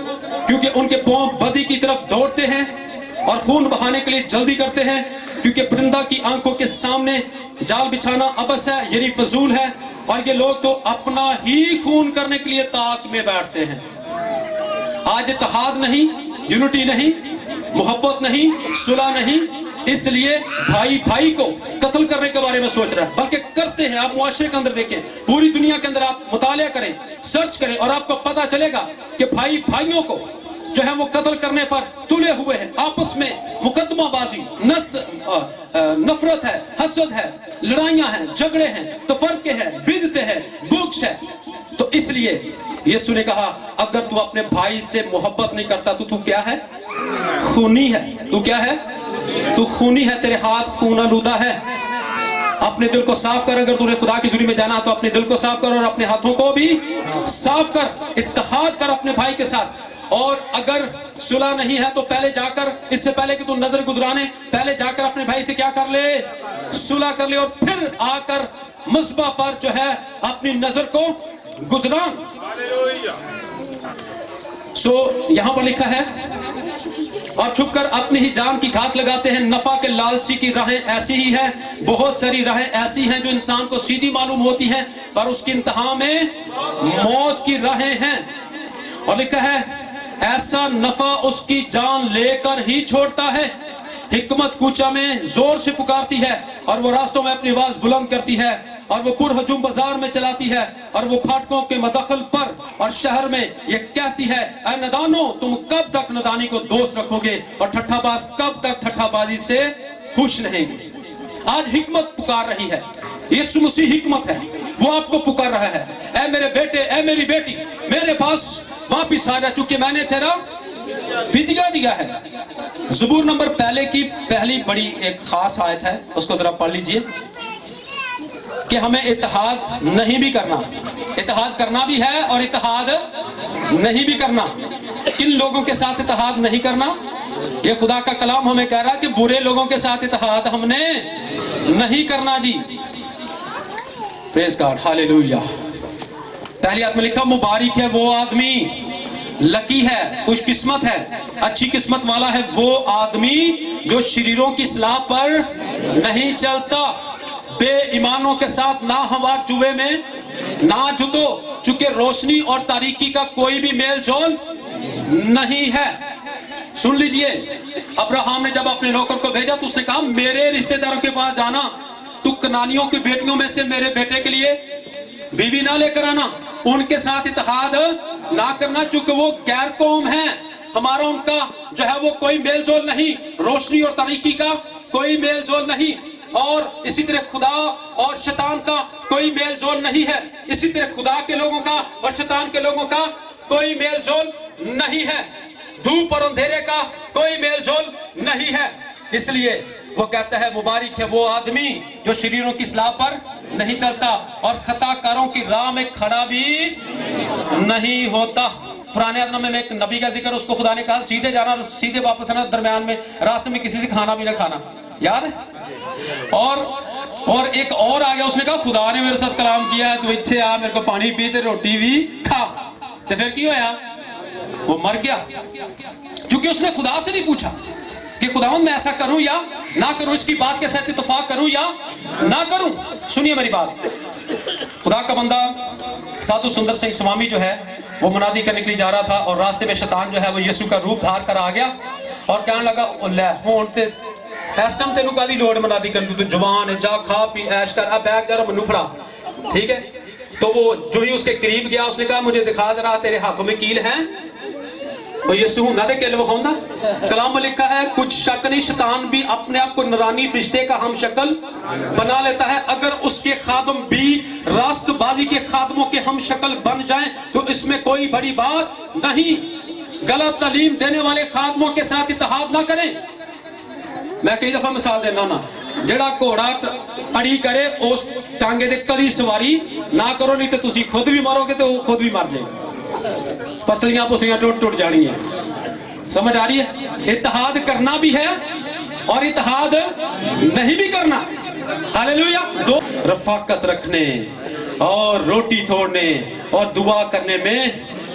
S1: क्योंकि उनके पांव बदी की तरफ दौड़ते हैं और खून बहाने के लिए जल्दी करते हैं, क्योंकि परिंदा की आंखों के सामने जाल बिछाना अबस है, यानी फजूल है, और ये लोग तो अपना ही खून करने के लिए ताक में बैठते हैं। आज इत्तेहाद नहीं, यूनिटी नहीं, मोहब्बत नहीं, सुलह नहीं, इसलिए भाई भाई को कत्ल करने के बारे में सोच रहा है, बल्कि करते हैं। आप मुआशरे के अंदर देखें, पूरी दुनिया के अंदर आप मुतालिया करें, सर्च करें, और आपको पता चलेगा कि भाई भाइयों को जो है वो कत्ल करने पर तुले हुए हैं। आपस में मुकदमाबाजी, नफरत है, हसद है, लड़ाइयां हैं, झगड़े हैं, तफरके हैं, बिदते हैं, बुग्स है। तो इसलिए यीशु ने कहा अगर तू अपने भाई से मोहब्बत नहीं करता तो तू क्या है? खूनी है। तू क्या है? तू खूनी है, तेरे हाथ खून आलूदा है। अपने दिल को साफ कर, अगर तूने खुदा की जुरी में जाना तो अपने दिल को साफ कर और अपने हाथों को भी साफ कर, इत्तेहाद कर अपने भाई के साथ। और अगर सुलह नहीं है तो पहले जाकर, इससे पहले कि तू नजर गुजराने, पहले जाकर अपने भाई से क्या कर ले? सुलह कर ले, और फिर आकर मस्बा पर जो है अपनी नजर को गुजरान। यहां पर लिखा है और छुपकर अपनी ही जान की घात लगाते हैं। नफा के लालची की राहें ऐसी ही है, बहुत सारी राहें ऐसी हैं जो इंसान को सीधी मालूम होती हैं, पर उसकी इंतहा में मौत की राहें हैं। और लिखा है ऐसा नफा उसकी जान लेकर ही छोड़ता है। हिकमत कूचा में जोर से पुकारती है और वो रास्तों में अपनी आवाज बुलंद करती है, और वो पुरहजूम बाजार में चलाती है, और वो फाटकों के मदखल पर और शहर में ये कहती है ऐ नदानो, तुम कब तक नदानी को दोस्त रखोगे और ठट्ठाबाज कब तक ठट्ठाबाजी से खुश रहेंगे। आज हिकमत पुकार रही है, यीशु मसीह हिकमत है, वो आपको पुकार रहा है। ऐ मेरे बेटे, ऐ मेरी बेटी, मेरे पास वापिस आ जा, चूंकि मैंने तेरा फिदिया दिया है। ज़बूर नंबर पहले की पहली बड़ी एक खास आयत है, उसको जरा पढ़ लीजिए कि हमें इत्तेहाद नहीं भी करना, इत्तेहाद करना भी है और इत्तेहाद नहीं भी करना। किन लोगों के साथ इत्तेहाद नहीं करना? ये खुदा का कलाम हमें कह रहा है कि बुरे लोगों के साथ इत्तेहाद हमने नहीं करना जी। Praise God, hallelujah. पहली आयत में लिखा मुबारक है वो आदमी, लकी है, खुशकिस्मत है, अच्छी किस्मत वाला है वो आदमी जो शरीरों की सलाह पर नहीं चलता, बेईमानों के साथ ना हमार जुए में ना जुतो, चूंकि रोशनी और तारीकी का कोई भी मेल जोल नहीं है। सुन लीजिए, अब्राहम ने जब अपने नौकर को भेजा तो उसने कहा मेरे रिश्तेदारों के पास जाना, तू कनानियों की बेटियों में से मेरे बेटे के लिए बीवी ना लेकर आना, उनके साथ इत्तेहाद ना करना, चूंकि वो गैर कौम है, हमारा उनका जो है वो कोई मेल जोल नहीं, रोशनी और तारीकी का कोई मेल जोल नहीं, और इसी तरह खुदा और शैतान का कोई मेल जोल नहीं है। इसी तरह खुदा के लोगों का और शैतान के लोगों का कोई मेल जोल नहीं है, धूप और अंधेरे का कोई मेल जोल नहीं है। इसलिए वो कहता है मुबारक है वो आदमी जो शरीरों की सलाह पर नहीं चलता और खताकारों की राह में खड़ा भी नहीं होता। पुराने अदनामे में एक नबी का जिक्र, उसको खुदा ने कहा सीधे जाना, सीधे वापस आना, दरमियान में रास्ते में किसी से खाना भी ना खाना, याद है? और एक और आ गया, उसने कहा खुदा ने मेरे साथ कलाम किया है, तो इच्छे आ, मेरे को पानी पी ते रोटी भी खा। तो फिर क्या होया? वो मर गया, क्योंकि उसने खुदा से नहीं पूछा कि खुदावंद मैं ऐसा करूं या ना करूं, इसकी बात के साथ इत्तेफाक करूं या ना करूं। सुनिए मेरी बात, खुदा का बंदा साधु सुंदर सिंह स्वामी जो है वो मुनादी करने के लिए जा रहा था, और रास्ते में शैतान जो है वो यीशु का रूप धार कर आ गया और कहने लगा ले हुण ते इस टाइम तेनू कादी लोड़ मुनादी करने, तू जवान है, जा खा पी ऐश कर, अब बैग जरा मनु फड़ा, ठीक है? तो वो जो ही उसके करीब गया उसने कहा मुझे दिखा जरा तेरे हाथों में कील है। وہ یسوع نہ دے کے لو ہونا کلام میں لکھا ہے کچھ شک نہیں شیطان بھی اپنے آپ کو نورانی فرشتے کا ہم شکل بنا لیتا ہے. اگر اس کے خادم بھی راست بازی کے خادموں کے ہم شکل بن جائیں تو اس میں کوئی بڑی بات نہیں. غلط تعلیم دینے والے خادموں کے ساتھ اتحاد نہ کریں. میں کئی دفعہ مثال دینا نا جڑا گھوڑا اڑی کرے اس ٹانگے دے کدی سواری نہ کرو نہیں تو تسی خود بھی مرو گے تو وہ خود بھی مر جائے گا. پسلیاں پسلیاں ٹوٹ جانی ہیں. سمجھ آ رہی ہے؟ اتحاد کرنا بھی ہے اور اتحاد نہیں بھی کرنا. ہاللیلویا. دو رفاقت رکھنے اور روٹی توڑنے اور دعا کرنے میں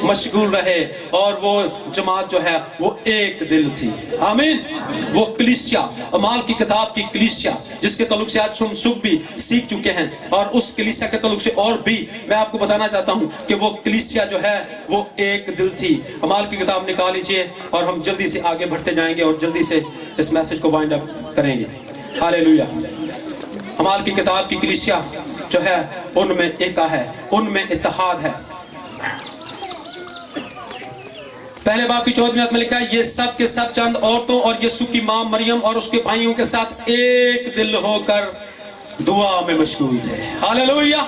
S1: مشغول رہے. اور وہ جماعت جو ہے وہ ایک دل تھی. آمین. وہ کلیسیا اعمال کی کتاب کی کلیسیا جس کے تعلق سے آج ہم صبح بھی سیکھ چکے ہیں اور اس کلیسیا کے تعلق سے اور بھی میں آپ کو بتانا چاہتا ہوں کہ وہ کلیسیا جو ہے وہ ایک دل تھی. اعمال کی کتاب نکال لیجئے اور ہم جلدی سے آگے بڑھتے جائیں گے اور جلدی سے اس میسج کو وائنڈ اپ کریں گے. ہاللیلویا. اعمال کی کتاب کی کلیسیا جو ہے ان میں ایکا ہے, ان میں اتحاد ہے. پہلے باب کی 14ویں آیت میں لکھا ہے یہ سب کے سب چند عورتوں اور یسوع کی ماں مریم اور اس کے بھائیوں کے ساتھ ایک دل ہو کر دعا میں مشغول تھے. ہاللیلویا.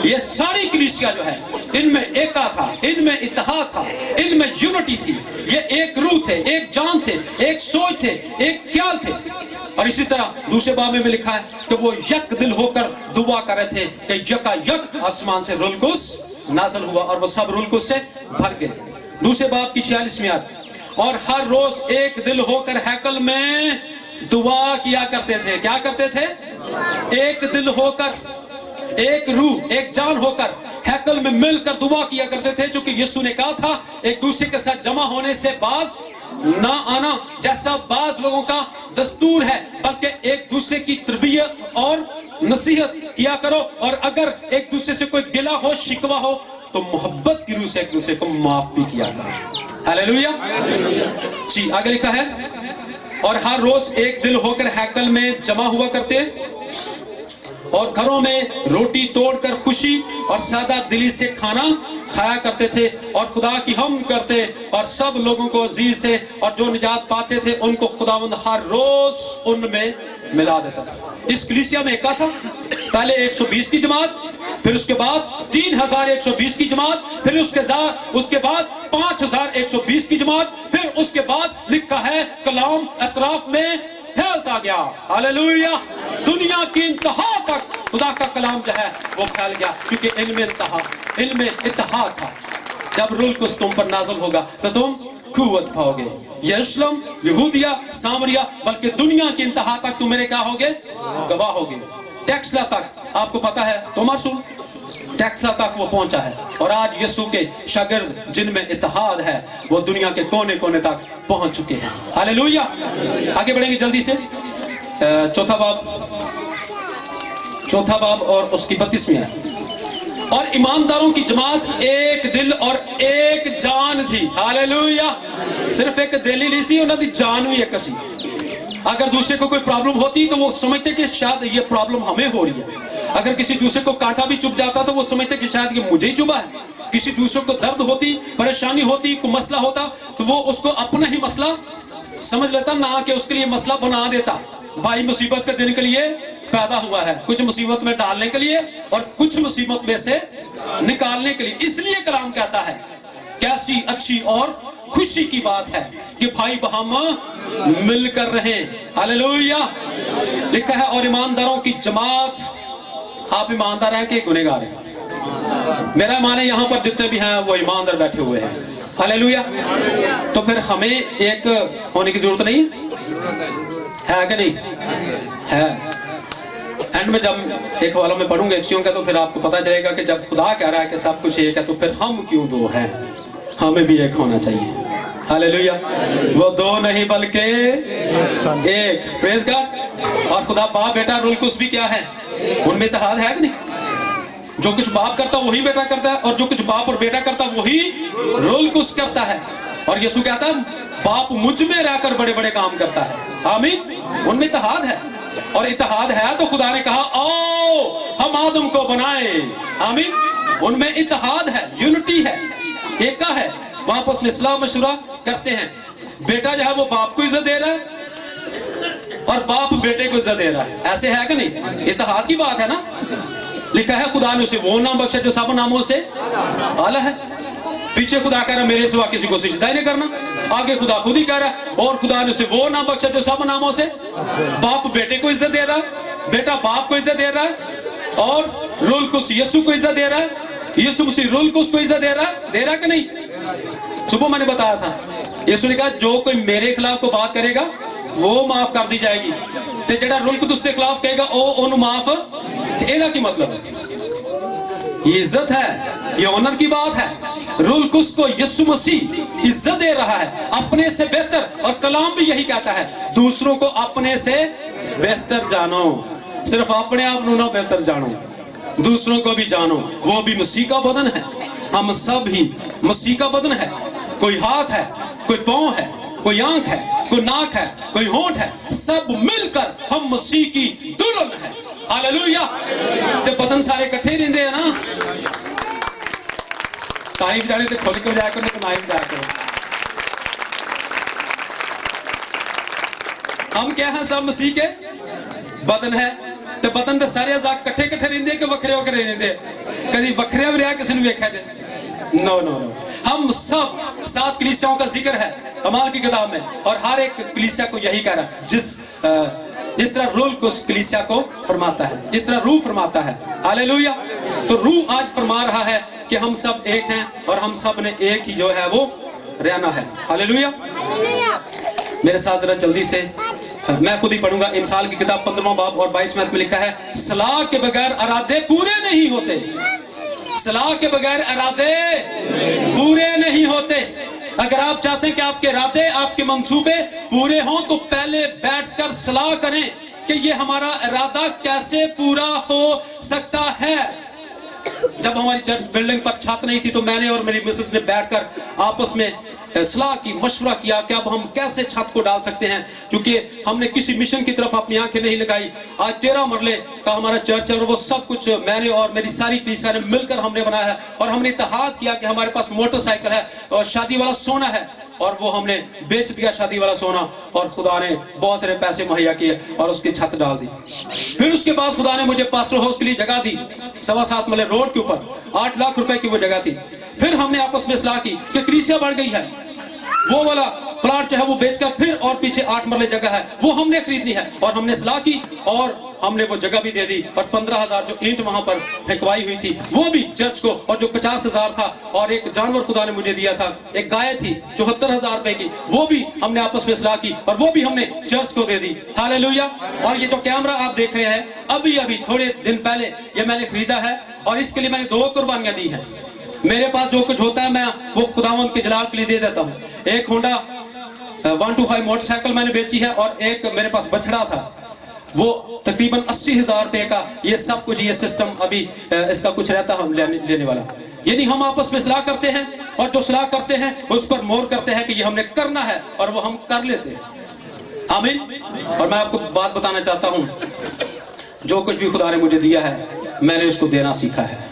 S1: یہ ساری کلیسیا جو ہے ان میں ایکا تھا, ان میں اتحاد تھا, ان میں یونٹی تھی. یہ ایک روح تھے, ایک جان تھے, ایک سوچ تھے, ایک خیال تھے. اور اسی طرح دوسرے باب میں لکھا ہے کہ وہ یک دل ہو کر دعا کر رہے تھے کہ یکا یک آسمان سے روح القدس نازل ہوا اور وہ سب روح القدس سے بھر گئے. دوسرے باب کی 46ویں آیت. اور ہر روز ایک دل ہو کر ہیکل میں دعا کیا کرتے تھے. کیا کرتے تھے؟ ایک دل ہو کر, ایک روح, ایک جان ہو کر ہیکل میں مل کر دعا کیا کرتے تھے. چونکہ یسوع نے کہا تھا ایک دوسرے کے ساتھ جمع ہونے سے باز نہ آنا جیسا بعض لوگوں کا دستور ہے, بلکہ ایک دوسرے کی تربیت اور نصیحت کیا کرو. اور اگر ایک دوسرے سے کوئی گلہ ہو شکوہ ہو تو محبت کی روح سے ایک دوسرے کو معاف بھی کیا کرو. ہاللیلویا. جی آگے لکھا ہے اور ہر روز ایک دل ہو کر ہیکل میں جمع ہوا کرتے اور گھروں میں روٹی توڑ کر خوشی اور سادہ دلی سے کھانا کھایا کرتے تھے اور خدا کی حمد کرتے اور سب لوگوں کو عزیز تھے اور جو نجات پاتے تھے ان کو خداوند ہر روز ان میں ملا دیتا تھا. اس کلیسیا میں ایکا تھا. پہلے 120 کی جماعت, پھر اس کے بعد 3120 کی جماعت, پھر اس کے بعد 5120 کی جماعت, پھر اس کے بعد لکھا ہے کلام اطراف میں پھیلتا گیا. ہاللیلویا. دنیا کی انتہا تک خدا کا کلام جو ہے وہ پھیل گیا کیونکہ علم اتحاد تھا. جب روح القدس تم پر نازل ہوگا تو تم قوت پاؤ گے. یروشلم, یہودیہ, سامریا, بلکہ دنیا کی انتہا تک تم میرے کیا ہوگے؟ گواہ ہوگے. ٹیکسلا تک آپ کو پتا ہے توماس ٹیکسلا تک وہ پہنچا ہے. اور آج یسوع کے شاگرد جن میں اتحاد ہے وہ دنیا کے کونے کونے تک پہنچ چکے ہیں. ہاللیلویا. آگے بڑھیں گے جلدی سے. چوتھا باب اور اس کی 32ویں آیت. اور ایمانداروں کی جماعت ایک دل اور ایک جان تھی. ہاللیلویا. صرف ایک دل ہی نہیں سی, انہوں دی جان بھی ایک سی. اگر دوسرے کو کوئی پرابلم ہوتی تو وہ سمجھتے کہ شاید یہ پرابلم ہمیں ہو رہی ہے. اگر کسی دوسرے کو کانٹا بھی چبھ جاتا تو وہ سمجھتے کہ شاید یہ مجھے ہی چبھا ہے. کسی دوسرے کو درد ہوتی, پریشانی ہوتی, کوئی مسئلہ ہوتا تو وہ اس کو اپنا ہی مسئلہ سمجھ لیتا, نہ کہ اس کے لیے مسئلہ بنا دیتا. بھائی مصیبت کے دن کے لیے پیدا ہوا ہے, کچھ مصیبت میں ڈالنے کے لیے اور کچھ مصیبت میں سے نکالنے کے لیے. اس لیے کلام کہتا ہے کیسی اچھی اور خوشی کی بات ہے کہ بھائی بہم مل کر رہیں. ہاللیلویا. لکھا ہے اور ایمانداروں کی جماعت. آپ ایماندار ہیں کہ گنہگار ہیں؟ میرا ایمان ہے یہاں پر جتنے بھی ہیں وہ ایماندار بیٹھے ہوئے ہیں. ہاللیلویا. تو پھر ہمیں ایک ہونے کی ضرورت نہیں ہے کہ نہیں ہے؟ اینڈ میں جب ایک حوالہ میں پڑھوں گا افسیوں کا تو پھر آپ کو پتا چلے گا کہ جب خدا کہہ رہا ہے کہ سب کچھ ایک ہے تو پھر ہم کیوں دو ہیں؟ ہمیں بھی ایک ہونا چاہیے. ہاللیلویا. وہ دو نہیں بلکہ ایک. پریز گاڈ. اور خدا باپ بیٹا روح القدس بھی کیا ہے؟ ان میں اتحاد ہے کہ نہیں؟ جو کچھ باپ کرتا وہی بیٹا کرتا ہے اور جو کچھ باپ اور بیٹا کرتا وہی روح القدس کرتا ہے. اور یسوع کہتا ہے باپ مجھ میں رہ کر بڑے بڑے کام کرتا ہے. آمین. ان میں اتحاد ہے اور اتحاد ہے تو خدا نے کہا آؤ ہم آدم کو بنائیں. آمین. ان میں اتحاد ہے, یونٹی ہے, ایکا ہے. واپس میں صلاح مشورہ करते हैं, बेटा जो है वो बाप को इज्जत दे रहा है और बाप बेटे को इज्जत दे रहा है। ऐसे है कि नहीं? इत्तेहाद की बात है ना। लिखा है खुदा ने उसे वो नाम बख्शा जो सब नामों से आला है। पीछे खुदा कह रहा है मेरे सिवा किसी को सिजदा ही नहीं करना, आगे खुदा खुद ही कह रहा है और खुदा ने उसे वो नाम बख्शा जो सब नामों से। बाप बेटे को इज्जत दे रहा है, बेटा बाप को इज्जत दे रहा है और रूल कुस यीशु को इज्जत दे रहा है, यीशु मसीह रूल कुस को इज्जत दे रहा कि नहीं? सुबह मैंने बताया था, यीशु ने कहा जो कोई मेरे खिलाफ को बात करेगा वो माफ कर दी जाएगी, ते जेड़ा रूल कुस के खिलाफ कहेगा वो ओनु माफ देगा। की मतलब ये इज्जत है, ये ऑनर की बात है। रूल कुस को यीशु मसीह इज्जत दे रहा है अपने से बेहतर, और कलाम भी यही कहता है दूसरों को अपने से बेहतर जानो। सिर्फ अपने आप ना बेहतर जानो, दूसरों को भी जानो। वो भी मसीह का बदन है, हम सब ही मसीह का बदन है। कोई हाथ है, कोई पांव है, कोई आंख है, कोई नाक है, कोई होंठ है, सब मिलकर हम मसीह की दुल्हन है। हालेलुया। ते बदन सारे इकट्ठे ही रहते हैं ना। तारीफ जाने तो खोल के बजाया करो, तो ना ही बजाया करो। हम क्या हैं? सब मसीह के बदन है। तो बदन के सारे अज़ा इकट्ठे इकट्ठे रहते कि वखरे वखरे रहते? कभी वखरे भी रहा किसी ने वेखा जे? No no no. हम सब 7 कलीसियाओं का जिक्र है अमाल की किताब में, और हर एक कलीसिया को यही कह रहा है जिस तरह रूह को कलीसिया को फरमाता है, जिस तरह रूह फरमाता है। हालेलुया। तो रूह आज फरमा रहा है कि हम सब एक हैं और हम सब ने एक ही जो है वो रहना है। हालेलुया। मेरे साथ जरा जल्दी से मैं खुद ही पढ़ूंगा। इमसाल की किताब 15वां बाब और 22वें आयत में लिखा है सलाह के बगैर इरादे पूरे नहीं होते। सलाह के बगैर इरादे पूरे नहीं होते। अगर आप चाहते हैं कि आपके इरादे, आपके मंसूबे पूरे हों, तो पहले बैठकर सलाह करें कि ये हमारा इरादा कैसे पूरा हो सकता है। जब हमारी चर्च बिल्डिंग पर छत नहीं थी तो मैंने और मेरी मिसेस ने बैठकर आपस में सलाह की, मशवरा किया कि अब हम कैसे छत को डाल सकते हैं, क्योंकि हमने किसी मिशन की तरफ अपनी आंखें नहीं लगाई। आज 13 मरले का हमारा चर्च है और वो सब कुछ मैंने और मेरी सारी कलीसिया ने मिलकर हमने बनाया है। और हमने इत्तेहाद किया कि हमारे पास मोटरसाइकिल है और शादी वाला सोना है, और वो हमने बेच दिया शादी वाला सोना, और खुदा ने बहुत सारे पैसे मुहैया किए और उसकी छत डाल दी। फिर उसके बाद खुदा ने मुझे पास्टर हाउस के लिए जगह दी 7.25 मरले रोड के ऊपर, 8 लाख रुपए की वो जगह थी। फिर हमने आपस में सलाह की कि कलीसिया बढ़ गई है, वो वाला प्लाट जो है वो बेचकर फिर और पीछे 8 मरले जगह है वो हमने खरीदनी है। और हमने सलाह की और हमने वो जगह भी दे दी, और 15,000 जो ईंट वहां पर फेंकवाई हुई थी वो भी चर्च को, और जो 50,000 था, और एक जानवर खुदा ने मुझे दिया था, एक गाय थी 74,000 रुपए की, वो भी हमने आपस में सलाह की और वो भी हमने चर्च को दे दी। हालेलुया। और ये जो कैमरा आप देख रहे हैं अभी थोड़े दिन पहले ये मैंने खरीदा है, और इसके लिए मैंने 2 कुर्बानियां दी हैं। मेरे पास जो कुछ होता है मैं वो खुदावंद के जलाल के लिए दे देता हूँ। एक होंडा 125 मोटरसाइकिल मैंने बेची है, और एक मेरे पास बछड़ा था वो तकरीबन 80,000 रुपए का। ये सब कुछ, ये सिस्टम अभी इसका कुछ रहता है हम लेने वाला। यानी हम आपस में सलाह करते हैं, और जो सलाह करते हैं उस पर मोहर करते हैं कि ये हमने करना है, और वो हम कर लेते हैं। आमीन। और मैं आपको बात बताना चाहता हूँ, जो कुछ भी खुदा ने मुझे दिया है मैंने उसको देना सीखा है।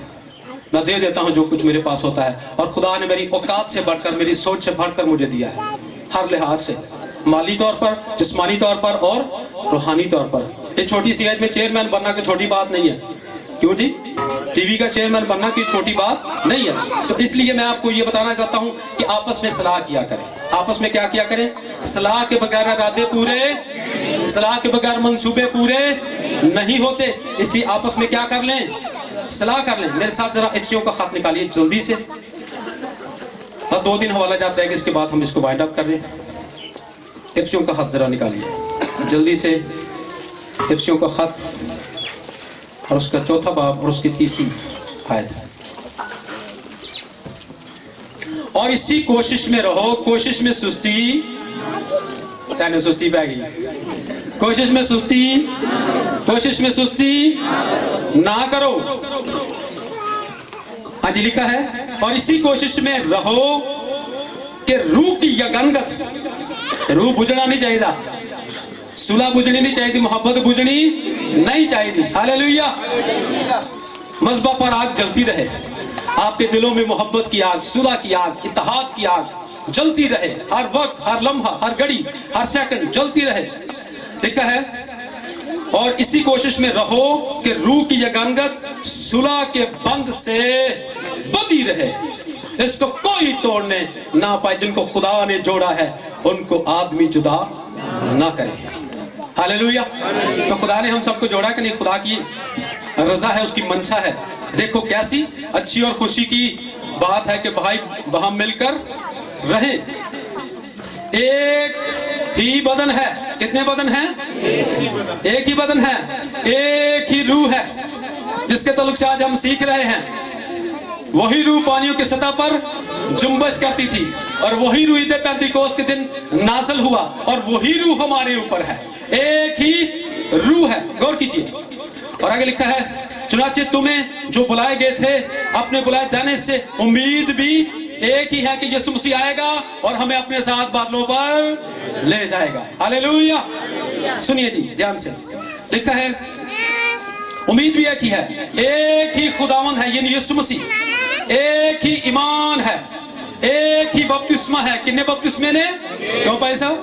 S1: मैं दे देता हूं जो कुछ मेरे पास होता है, और खुदा ने मेरी औकात से बढ़कर, मेरी सोच से बढ़कर मुझे दिया है, हर लिहाज से, माली तौर पर, जिस्मानी तौर पर और रूहानी तौर पर। ये छोटी सी एज में चेयरमैन बनना कोई छोटी बात नहीं है। क्यों जी? टीवी का चेयरमैन बनना कोई छोटी बात नहीं है। तो इसलिए मैं आपको ये बताना चाहता हूं कि आपस में सलाह किया करें। आपस में क्या किया करें? सलाह के बगैर इरादे पूरे, सलाह के बगैर मंसूबे पूरे नहीं होते। इसलिए आपस में क्या कर लें? सलाह कर लें। मेरे साथ जरा एफसीओ का खत निकालिए जल्दी से। 2 दिन हवाला जाता है कि इसके बाद हम इसको वाइंड अप कर रहे हैं। एफसीओ का खत जरा निकालिए जल्दी से। एफसीओ का खत और उसका 4था बाब और उसकी 3री आयत। और इसी कोशिश में रहो, कोशिश में सुस्ती, कहने सुस्ती पै गई, कोशिश में सुस्ती, कोशिश में सुस्ती ना करो। हाँ जी, लिखा है और इसी कोशिश में रहो कि रूह की यगनगत, रूह बुझना नहीं चाहिए, सुलह बुझनी नहीं चाहिए, मोहब्बत बुझनी नहीं चाहिए। हालेलुया। मज़बा पर आग जलती रहे, आपके दिलों में मोहब्बत की आग, सुलह की आग, इत्तेहाद की आग जलती रहे, हर वक्त, हर लम्हा, हर घड़ी, हर सेकंड जलती रहे। लिखा है और इसी कोशिश में रहो कि रूह की यगानगत सुलह के बंद से बंधी रहे, इसको कोई तोड़ने ना पाए। जिनको खुदा ने जोड़ा है उनको आदमी जुदा ना करे। हालेलुया। तो खुदा ने हम सबको जोड़ा कि नहीं? खुदा की रजा है, उसकी मंशा है। देखो कैसी अच्छी और खुशी की बात है कि भाई हम मिलकर रहें। एक ही बदन है। कितने बदन हैं? एक ही बदन है, एक ही रूह है, जिसके ताल्लुक से आज हम सीख रहे हैं। वही रूह पानियों की सतह पर जुम्बश करती थी और वही रूह ईद पेंतिकोस्त के दिन नाज़िल हुआ और वही रूह हमारे ऊपर है। एक ही रूह है। गौर कीजिए। और आगे लिखा है, चुनाचे तुम्हें जो बुलाए गए थे अपने बुलाए जाने से उम्मीद भी एक ही है कि यीशु मसीह आएगा और हमें अपने साथ बादलों पर ले जाएगा। हालेलुया। सुनिए जी ध्यान से। लिखा है उम्मीद भी एक ही है, एक ही खुदावंद है यानी यीशु मसीह, एक ही ईमान है, एक ही बपतिस्मा है। कितने बपतिस्मे ने? क्यों भाई साहब?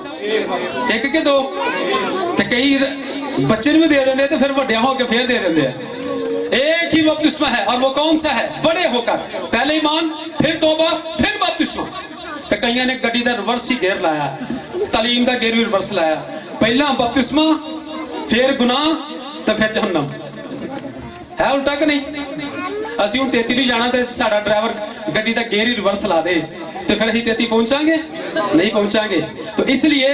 S1: एक के दो? तो कई बच्चे भी दे देंगे तो फिर वड्डिया होकर फिर दे देंगे। एक ही बपतिस्मा है और वो कौन सा है? बड़े होकर। पहले ईमान, फिर तौबा, फिर बपतिस्मा। तो कईयां ने गड्डी दा रिवर्स ही गेयर लाया, तालीम दा गेयर भी रिवर्स लाया। पहला बपतिस्मा, फिर गुनाह, तो फिर जहन्नम। है उल्टा कि नहीं? ਅਸੀਂ ਹੁਣ 33 ਨਹੀਂ ਜਾਣਾ ਤੇ ਸਾਡਾ ड्राइवर ਗੱਡੀ ਦਾ ਗੇਅਰ ਹੀ ਰਿਵਰਸ ਲਾ ਦੇ तो फिर ਅਸੀਂ 33 पहुंचाएंगे? नहीं पहुंचाएंगे। तो इसलिए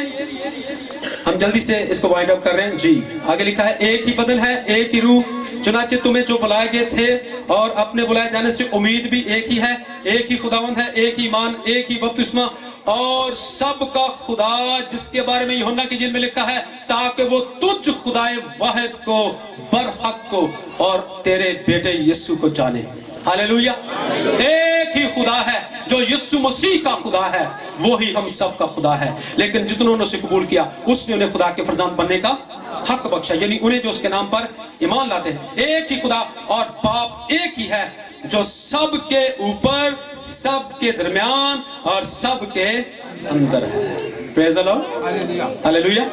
S1: हम जल्दी से इसको वाइंड अप कर रहे हैं जी। आगे लिखा है एक ही बदन है, एक ही रूह, चुनाचे तुम्हें जो बुलाए गए थे और अपने बुलाए जाने से उम्मीद भी एक ही है, एक ही खुदावंद है, एक ही ईमान, एक ही बपतिस्मा और सबका खुदा, जिसके बारे में यूहन्ना की इंजील में लिखा है ताकि वो तुझ खुदाए वाहिद को, बरहक को और तेरे बेटे यीशु को जाने। हालेलुया। एक ही खुदा है जो यीशु मसीह का खुदा है, वो ही हम सब का खुदा है। लेकिन जितनों ने उसे कबूल किया उसने उन्हें खुदा के फरजांद बनने का हक बख्शा, यानी उन्हें जो उसके नाम पर ईमान लाते हैं। एक ही खुदा और बाप एक ही है जो सबके ऊपर, सबके दरमियान और सबके अंदर है। Praise the Lord. हालेलुया।